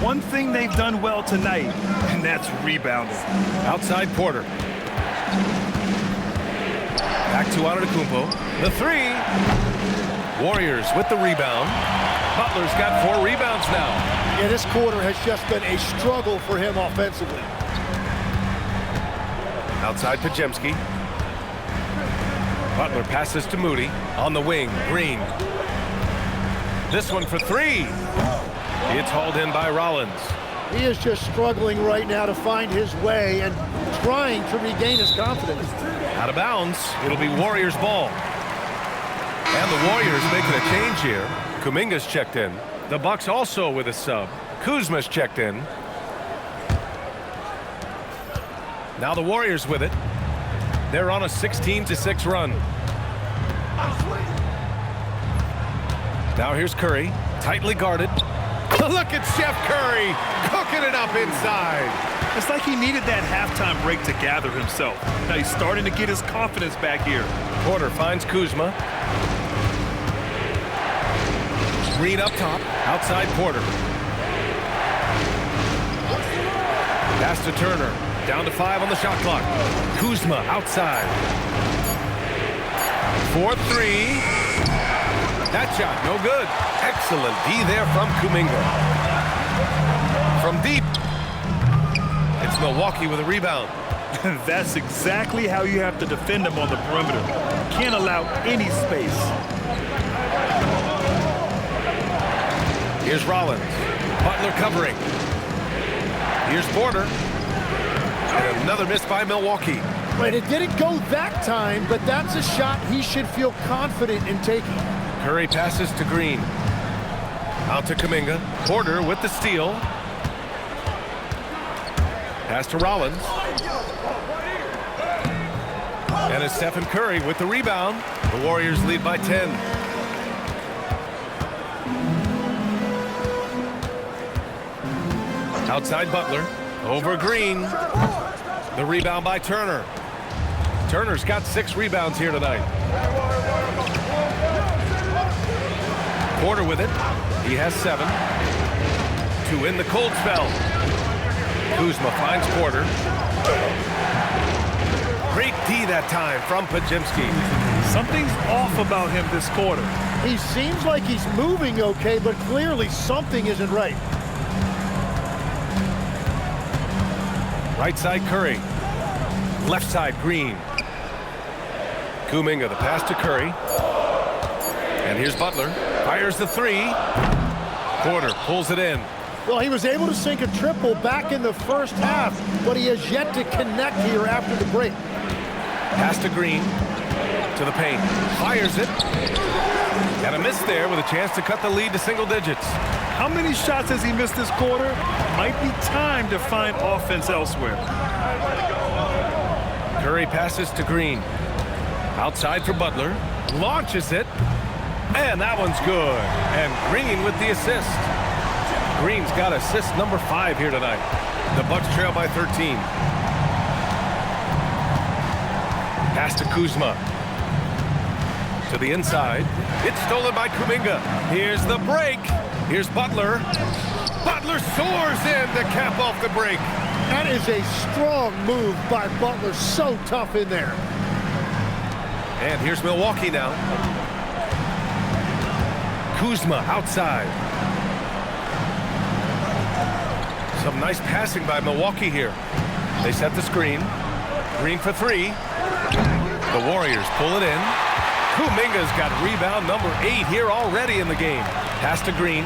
One thing they've done well tonight, and that's rebounding. Outside Porter. Back to Antetokounmpo. The 3. Warriors with the rebound. Butler's got 4 rebounds now. Yeah, this quarter has just been a struggle for him offensively. Outside Pajemski. Butler passes to Moody. On the wing, Green. This one for 3. It's hauled in by Rollins. He is just struggling right now to find his way and trying to regain his confidence. Out of bounds. It'll be Warriors ball. And the Warriors making a change here. Kuminga's checked in. The Bucks also with a sub. Kuzma's checked in. Now the Warriors with it. They're on a 16-6 run. Now here's Curry. Tightly guarded. Look at Chef Curry cooking it up inside. It's like he needed that halftime break to gather himself. Now he's starting to get his confidence back here. Porter finds Kuzma. Green up top. Outside Porter. Pass to Turner. Down to 5 on the shot clock. Kuzma outside. 4-3. That shot no good. Excellent D there from Kuminga. From deep. It's Milwaukee with a rebound. That's exactly how you have to defend him on the perimeter. Can't allow any space. Here's Rollins. Butler covering. Here's Porter. And another miss by Milwaukee. Right, it didn't go that time, but that's a shot he should feel confident in taking. Curry passes to Green. Out to Kuminga. Porter with the steal. Pass to Rollins. And it's Stephen Curry with the rebound. The Warriors lead by 10. Outside Butler. Over Green. The rebound by Turner. Turner's got 6 rebounds here tonight. Porter with it. He has 7. To end the cold spell. Kuzma finds Porter. Great D that time from Podziemski. Something's off about him this quarter. He seems like he's moving okay, but clearly something isn't right. Right side Curry. Left side Green. Kuminga, the pass to Curry. And here's Butler. Fires the 3. Porter pulls it in. Well, he was able to sink a triple back in the first half, but he has yet to connect here after the break. Pass to Green. To the paint. Fires it. And a miss there with a chance to cut the lead to single digits. How many shots has he missed this quarter? Might be time to find offense elsewhere. Curry passes to Green. Outside for Butler. Launches it. And that one's good. And Green with the assist. Green's got assist number 5 here tonight. The Bucks trail by 13. Pass to Kuzma. To the inside. It's stolen by Kuminga. Here's the break. Here's Butler. Butler soars in to cap off the break. That is a strong move by Butler. So tough in there. And here's Milwaukee now. Kuzma outside. Some nice passing by Milwaukee here. They set the screen. Green for 3. The Warriors pull it in. Kuminga's got rebound number 8 here already in the game. Pass to Green.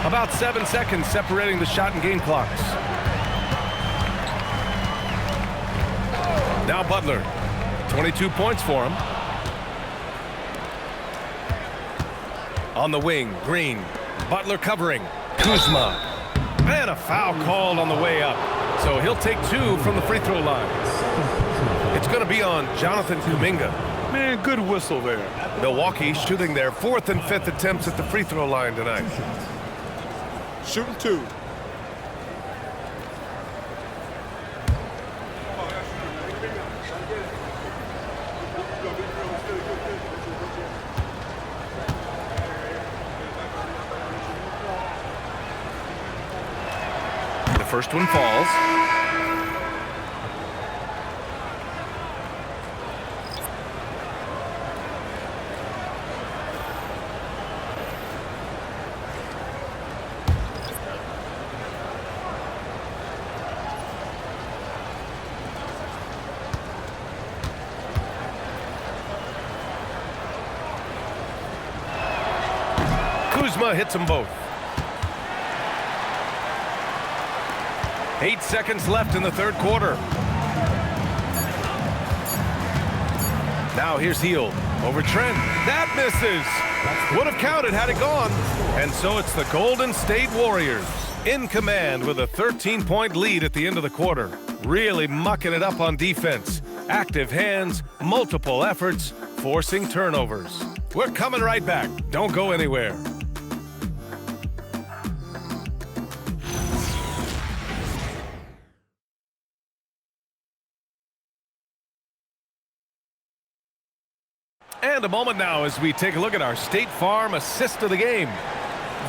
About 7 seconds separating the shot and game clocks. Now Butler. 22 points for him. On the wing, Green. Butler covering. Kuzma. And a foul called on the way up. So he'll take 2 from the free throw line. It's going to be on Jonathan Kuminga. Man, good whistle there. Milwaukee shooting their 4th and 5th attempts at the free throw line tonight. Shooting 2. The first one falls. Kuzma hits them both. 8 seconds left in the 3rd quarter. Now here's Hield over Trent. That misses. Would have counted had it gone. And so it's the Golden State Warriors in command with a 13-point lead at the end of the quarter. Really mucking it up on defense. Active hands, multiple efforts, forcing turnovers. We're coming right back. Don't go anywhere. And a moment now as we take a look at our State Farm assist of the game.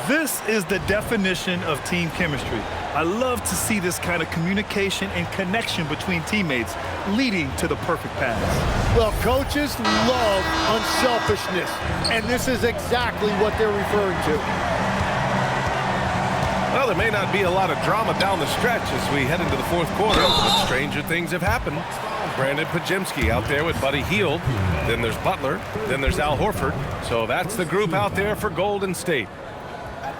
This is the definition of team chemistry. I love to see this kind of communication and connection between teammates leading to the perfect pass. Well, coaches love unselfishness, and this is exactly what they're referring to. Well, there may not be a lot of drama down the stretch as we head into the 4th quarter, but stranger things have happened. Brandon Podziemski out there with Buddy Hield. Then there's Butler. Then there's Al Horford. So that's the group out there for Golden State.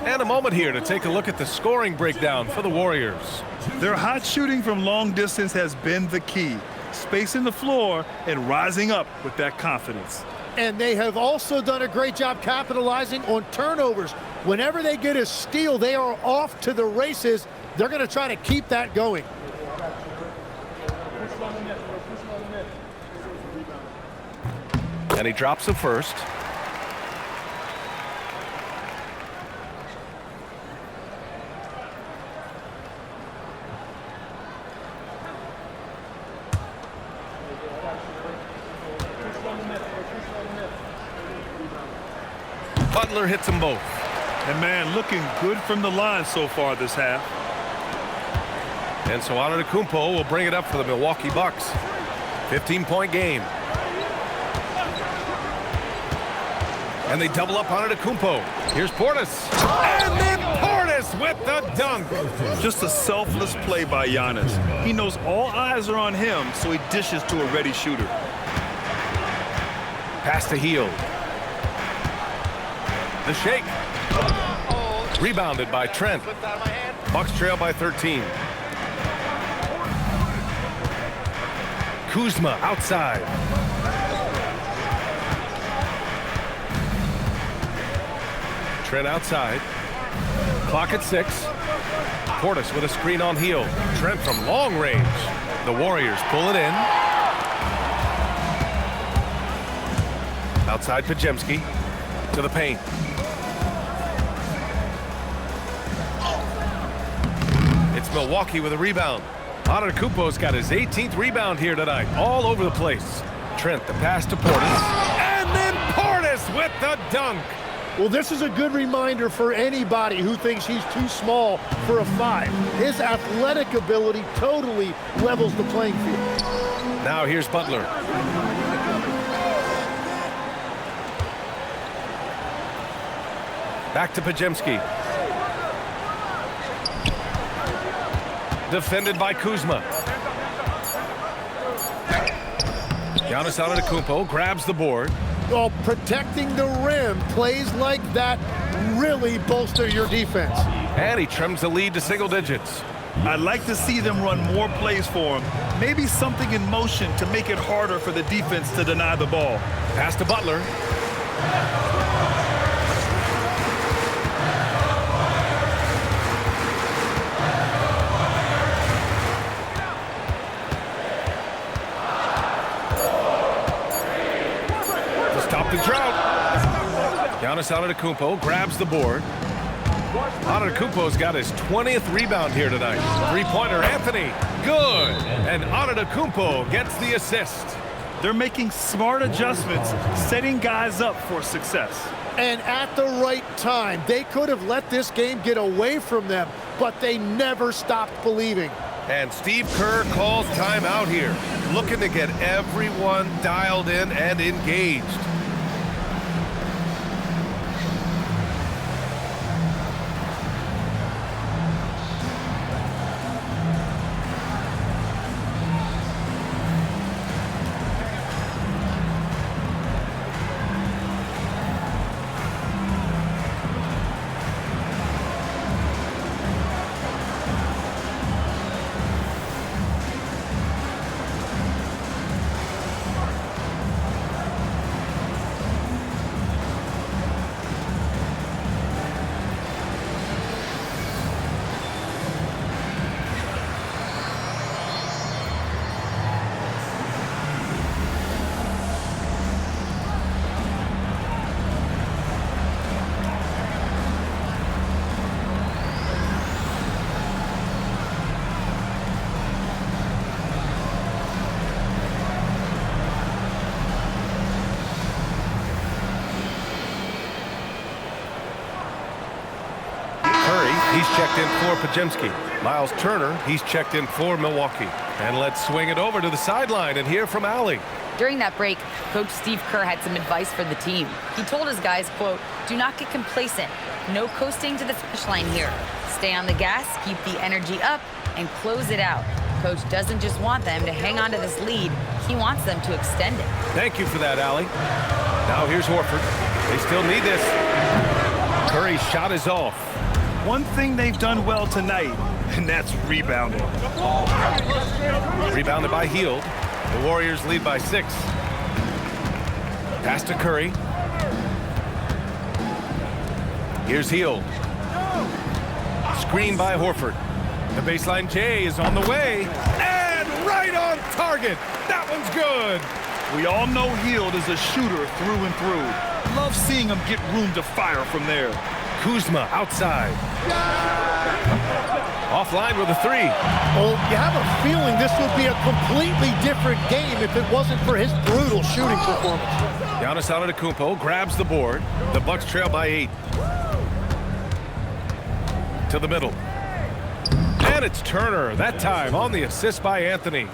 And a moment here to take a look at the scoring breakdown for the Warriors. Their hot shooting from long distance has been the key. Spacing the floor and rising up with that confidence. And they have also done a great job capitalizing on turnovers. Whenever they get a steal, they are off to the races. They're going to try to keep that going. And he drops the first. Butler hits them both. And man, looking good from the line so far this half. And so Antetokounmpo will bring it up for the Milwaukee Bucks. 15-point game. And they double up Antetokounmpo. Here's Portis. And then Portis with the dunk. Just a selfless play by Giannis. He knows all eyes are on him, so he dishes to a ready shooter. Pass to Hield. The shake. Rebounded by Trent. Bucks trail by 13. Kuzma outside. Trent outside. Clock at 6. Portis with a screen on Hield. Trent from long range. The Warriors pull it in. Outside Pajemski to the paint. It's Milwaukee with a rebound. Antetokounmpo's got his 18th rebound here tonight. All over the place. Trent, the pass to Portis. And then Portis with the dunk. Well, this is a good reminder for anybody who thinks he's too small for a 5. His athletic ability totally levels the playing field. Now here's Butler. Back to Pajemski. Defended by Kuzma. Giannis Antetokounmpo grabs the board. Well, protecting the rim, plays like that really bolster your defense. And he trims the lead to single digits. I'd like to see them run more plays for him. Maybe something in motion to make it harder for the defense to deny the ball. Pass to Butler. The drought. Giannis Antetokounmpo grabs the board. Antetokounmpo's got his 20th rebound here tonight. Three-pointer, Anthony. Good. And Antetokounmpo gets the assist. They're making smart adjustments, setting guys up for success. And at the right time, they could have let this game get away from them, but they never stopped believing. And Steve Kerr calls timeout here, looking to get everyone dialed in and engaged. He's checked in for Pajemski. Miles Turner, he's checked in for Milwaukee. And let's swing it over to the sideline and hear from Allie. During that break, Coach Steve Kerr had some advice for the team. He told his guys, quote, "Do not get complacent. No coasting to the finish line here. Stay on the gas, keep the energy up, and close it out." Coach doesn't just want them to hang on to this lead. He wants them to extend it. Thank you for that, Allie. Now here's Horford. They still need this. Curry's shot is off. One thing they've done well tonight, and that's rebounding. Rebounded by Hield. The Warriors lead by 6. Pass to Curry. Here's Hield. Screen by Horford. The baseline J is on the way. And right on target. That one's good. We all know Hield is a shooter through and through. Love seeing him get room to fire from there. Kuzma outside. Offline with a three. Well, you have a feeling this would be a completely different game if it wasn't for his brutal shooting performance. Giannis Antetokounmpo grabs the board. The Bucks trail by 8. To the middle. And it's Turner, that time on the assist by Anthony.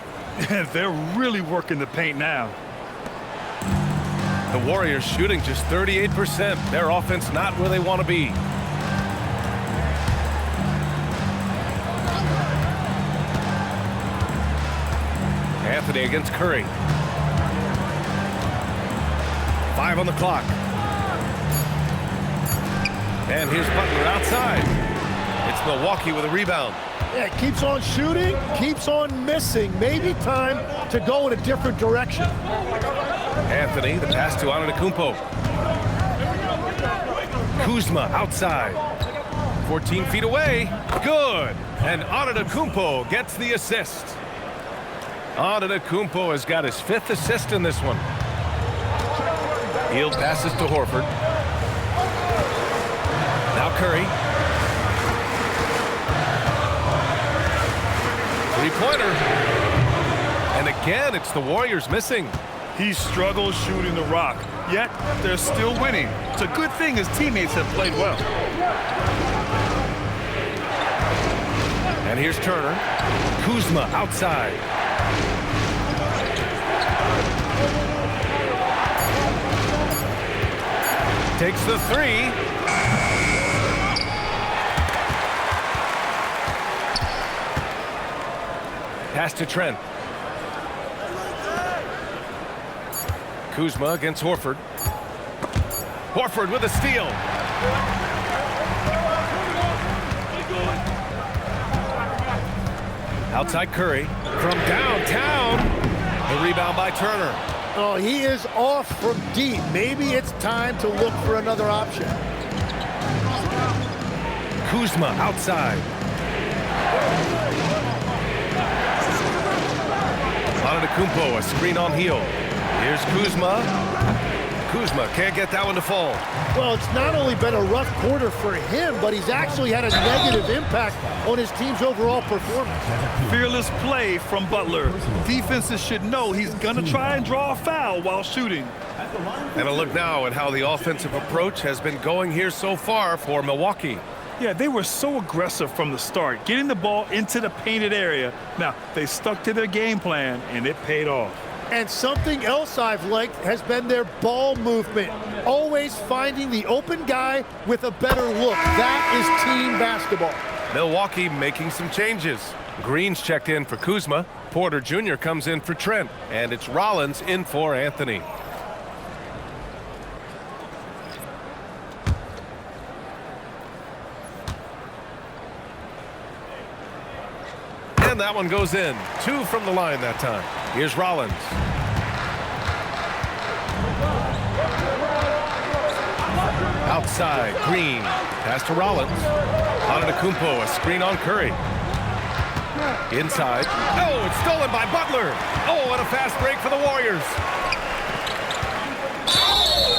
They're really working the paint now. The Warriors shooting just 38%. Their offense not where they want to be. Anthony against Curry. 5 on the clock. And here's Butler outside. It's Milwaukee with a rebound. Yeah, keeps on shooting, keeps on missing. Maybe time to go in a different direction. Anthony, the pass to Antetokounmpo. Kuzma outside. 14 feet away. Good. And Antetokounmpo gets the assist. Antetokounmpo has got his 5th assist in this one. Hield passes to Horford. Now Curry. Three-pointer. And again, it's the Warriors missing. He struggles shooting the rock, yet they're still winning. It's a good thing his teammates have played well. And here's Turner. Kuzma outside. Takes the three. Pass to Trent. Kuzma against Horford. Horford with a steal. Outside Curry from downtown. The rebound by Turner. Oh, he is off from deep. Maybe it's time to look for another option. Kuzma outside. Antetokounmpo, a screen on Hield. Here's Kuzma. Kuzma can't get that one to fall. Well, it's not only been a rough quarter for him, but he's actually had a negative impact on his team's overall performance. Fearless play from Butler. Defenses should know he's going to try and draw a foul while shooting. And a look now at how the offensive approach has been going here so far for Milwaukee. Yeah, they were so aggressive from the start, getting the ball into the painted area. Now, they stuck to their game plan, and it paid off. And something else I've liked has been their ball movement. Always finding the open guy with a better look. That is team basketball. Milwaukee making some changes. Green's checked in for Kuzma. Porter Jr. comes in for Trent. And it's Rollins in for Anthony. And that one goes in. 2 from the line that time. Here's Rollins. Outside, Green. Pass to Rollins. Antetokounmpo, a screen on Curry. Inside. Oh, it's stolen by Butler. Oh, and a fast break for the Warriors.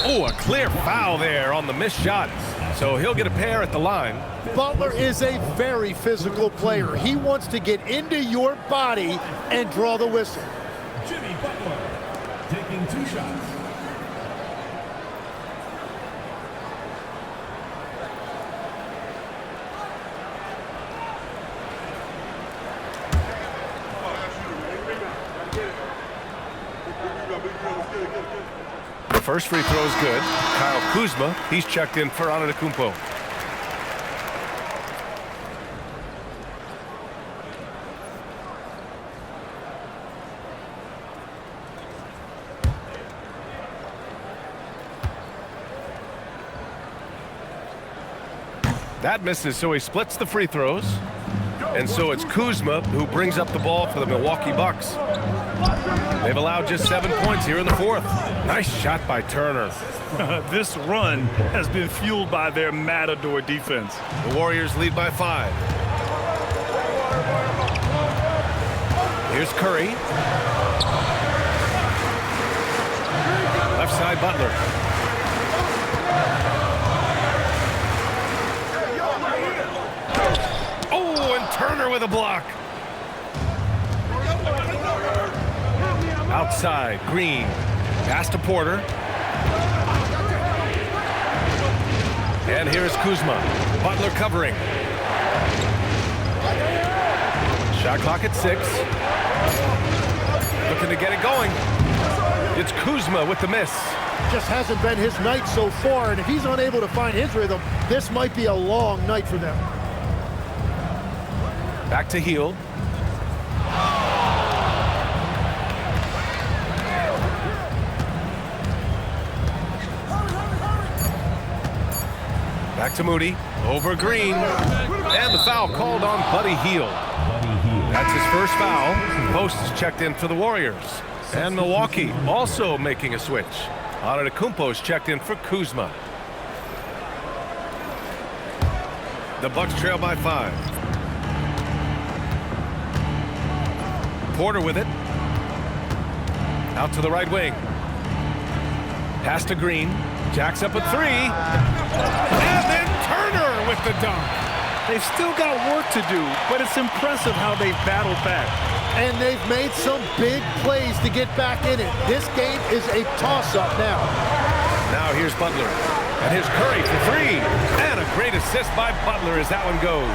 Oh, a clear foul there on the missed shot. So he'll get a pair at the line. Butler is a very physical player. He wants to get into your body and draw the whistle. Jimmy Butler taking 2 shots. The first free throw is good. Kyle Kuzma, he's checked in for Antetokounmpo. That misses, so he splits the free throws. And so it's Kuzma who brings up the ball for the Milwaukee Bucks. They've allowed just 7 points here in the 4th. Nice shot by Turner. This run has been fueled by their matador defense. The Warriors lead by 5. Here's Curry. Left side, Butler. Oh, and Turner with a block. Outside, Green. Pass to Porter. And here's Kuzma. Butler covering. Shot clock at 6. Looking to get it going. It's Kuzma with the miss. Just hasn't been his night so far, and if he's unable to find his rhythm, this might be a long night for them. Back to Hield. Back to Moody. Over Green. And the foul called on Buddy Hield. That's his first foul. Post is checked in for the Warriors. And Milwaukee also making a switch. Antetokounmpo is checked in for Kuzma. The Bucks trail by 5. Porter with it. Out to the right wing. Pass to Green. Jacks up a 3. And then Turner with the dunk. They've still got work to do, but it's impressive how they've battled back. And they've made some big plays to get back in it. This game is a toss-up now. Now here's Butler. And here's Curry for 3. And a great assist by Butler as that one goes.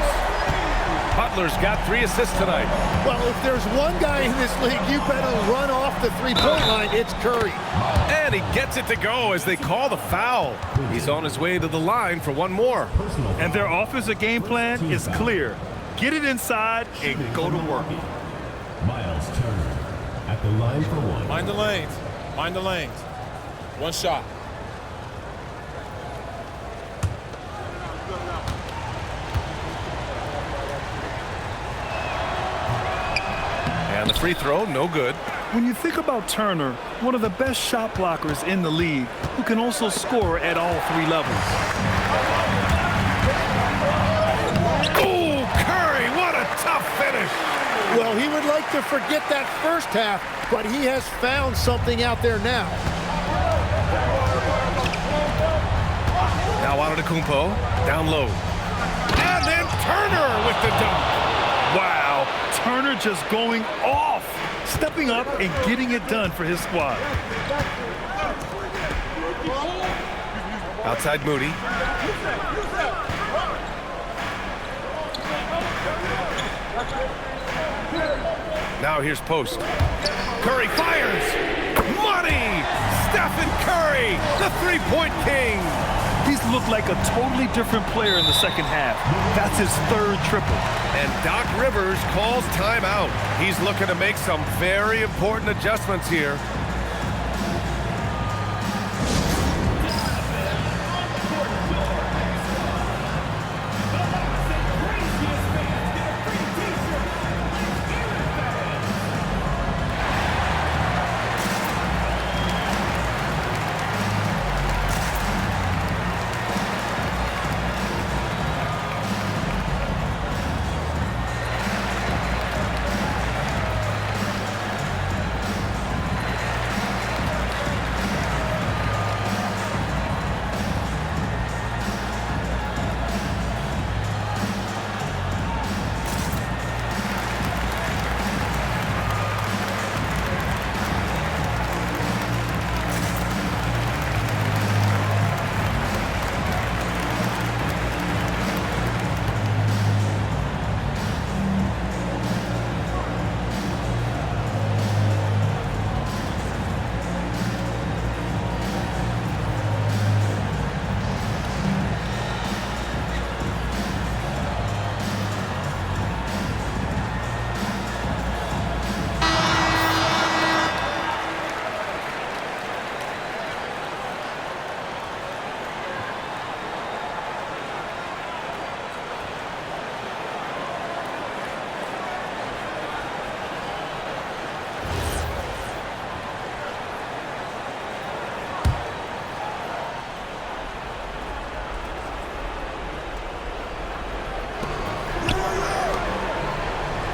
Butler's got 3 assists tonight. Well, if there's one guy in this league you better run off the three-point line, it's Curry. And he gets it to go as they call the foul. He's on his way to the line for one more. And their offensive game plan is clear. Get it inside and go to work. Miles Turner at the line for 1. Mind the lanes. Mind the lanes. One shot. And the free throw, no good. When you think about Turner, one of the best shot blockers in the league, who can also score at all 3 levels. Oh, Curry, what a tough finish. Well, he would like to forget that first half, but he has found something out there now. Now Antetokounmpo, down low. And then Turner with the dunk. Wow, Turner just going off, stepping up and getting it done for his squad. Outside Moody. Now here's Post. Curry fires. Money! Stephen Curry, the three-point king. He's looked like a totally different player in the second half. That's his 3rd triple. And Doc Rivers calls timeout. He's looking to make some very important adjustments here.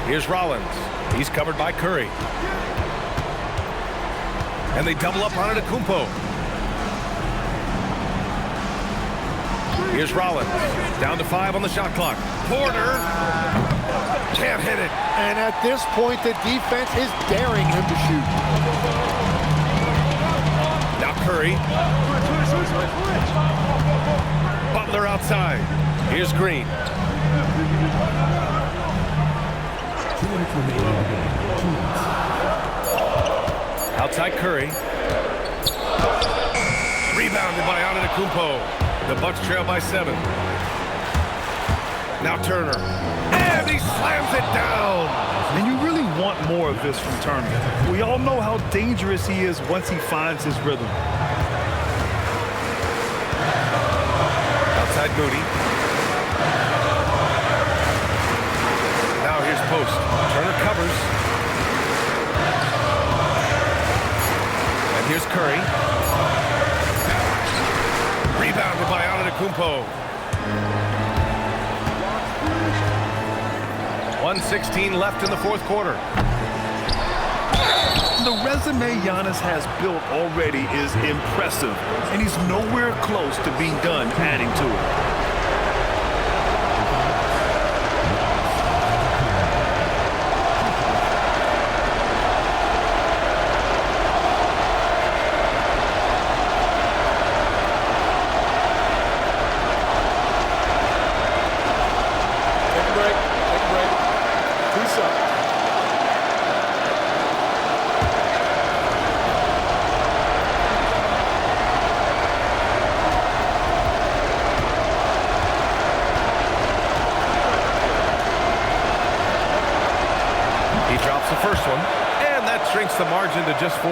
Here's Rollins. He's covered by Curry. And they double up on antetokounmpo. Here's Rollins. Down to 5 on the shot clock. Porter can't hit it. And at this point, the defense is daring him to shoot. Now Curry. Butler outside. Here's Green. 2 minutes remaining in the game. 2 minutes. Outside Curry. Rebounded by antetokounmpo. The Bucks trail by 7. Now Turner. And he slams it down. And you really want more of this from Turner. We all know how dangerous he is once he finds his rhythm. Outside Moody. Now here's Post. Turner covers. And here's Curry. Rebounded by antetokounmpo. 1:16 left in the fourth quarter. The resume Giannis has built already is impressive, and he's nowhere close to being done adding to it. Shrinks the margin to just 4.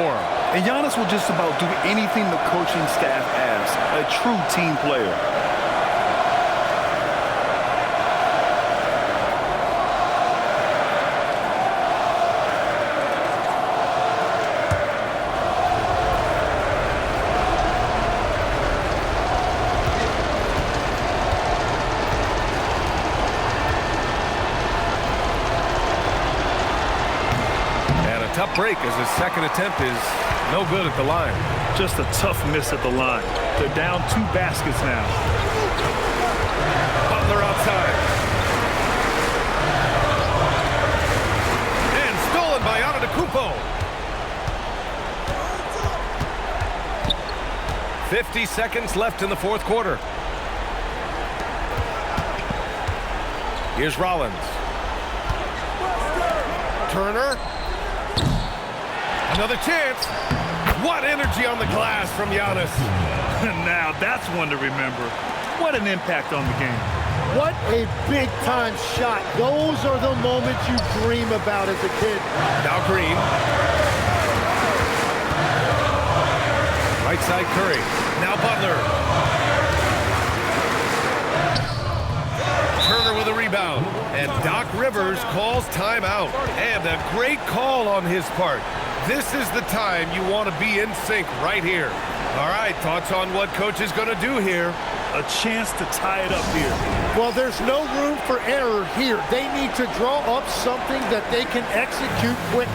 And Giannis will just about do anything the coaching staff asks. A true team player. Tough break as his second attempt is no good at the line. Just a tough miss at the line. They're down 2 baskets now. Butler outside. And stolen by antetokounmpo. 50 seconds left in the fourth quarter. Here's Rollins. Turner. Another chance. What energy on the glass from Giannis. Now that's one to remember. What an impact on the game. What a big-time shot. Those are the moments you dream about as a kid. Now Green. Right side Curry. Now Butler. Turner with a rebound. And Doc Rivers calls timeout. And a great call on his part. This is the time you want to be in sync right here. All right, thoughts on what coach is going to do here? A chance to tie it up here. Well, there's no room for error here. They need to draw up something that they can execute quickly.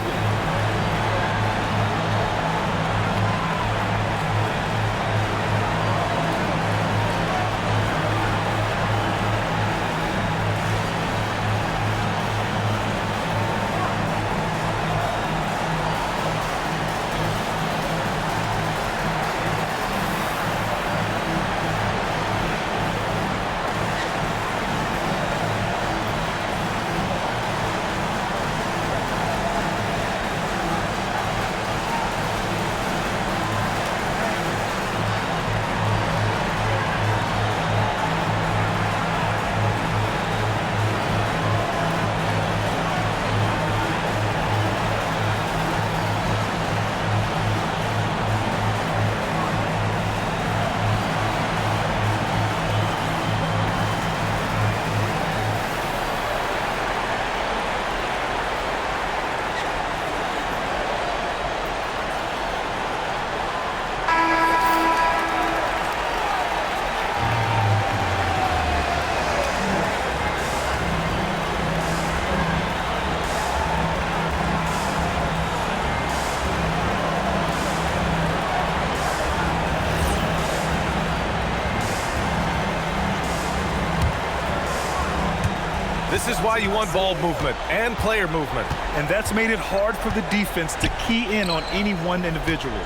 This is why you want ball movement and player movement. And that's made it hard for the defense to key in on any one individual.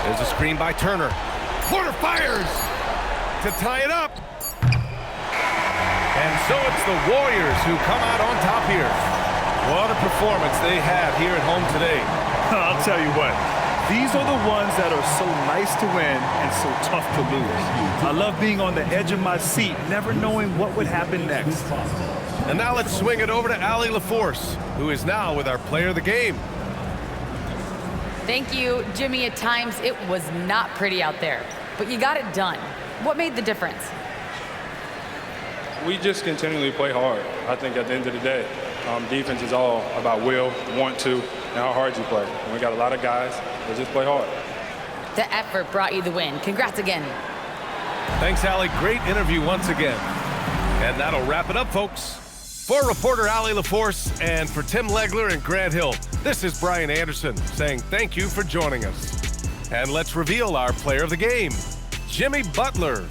There's a screen by Turner. Porter fires to tie it up. And so it's the Warriors who come out on top here. What a performance they had here at home today. I'll tell you what, these are the ones that are so nice to win and so tough to lose. I love being on the edge of my seat, never knowing what would happen next. And now let's swing it over to Allie LaForce, who is now with our player of the game. Thank you, Jimmy. At times, it was not pretty out there, but you got it done. What made the difference? We just continually play hard. I think at the end of the day, defense is all about will, want to, and how hard you play. And we got a lot of guys that just play hard. The effort brought you the win. Congrats again. Thanks, Allie. Great interview once again. And that'll wrap it up, folks. For reporter Allie LaForce and for Tim Legler and Grant Hill, this is Brian Anderson saying thank you for joining us. And let's reveal our player of the game, Jimmy Butler.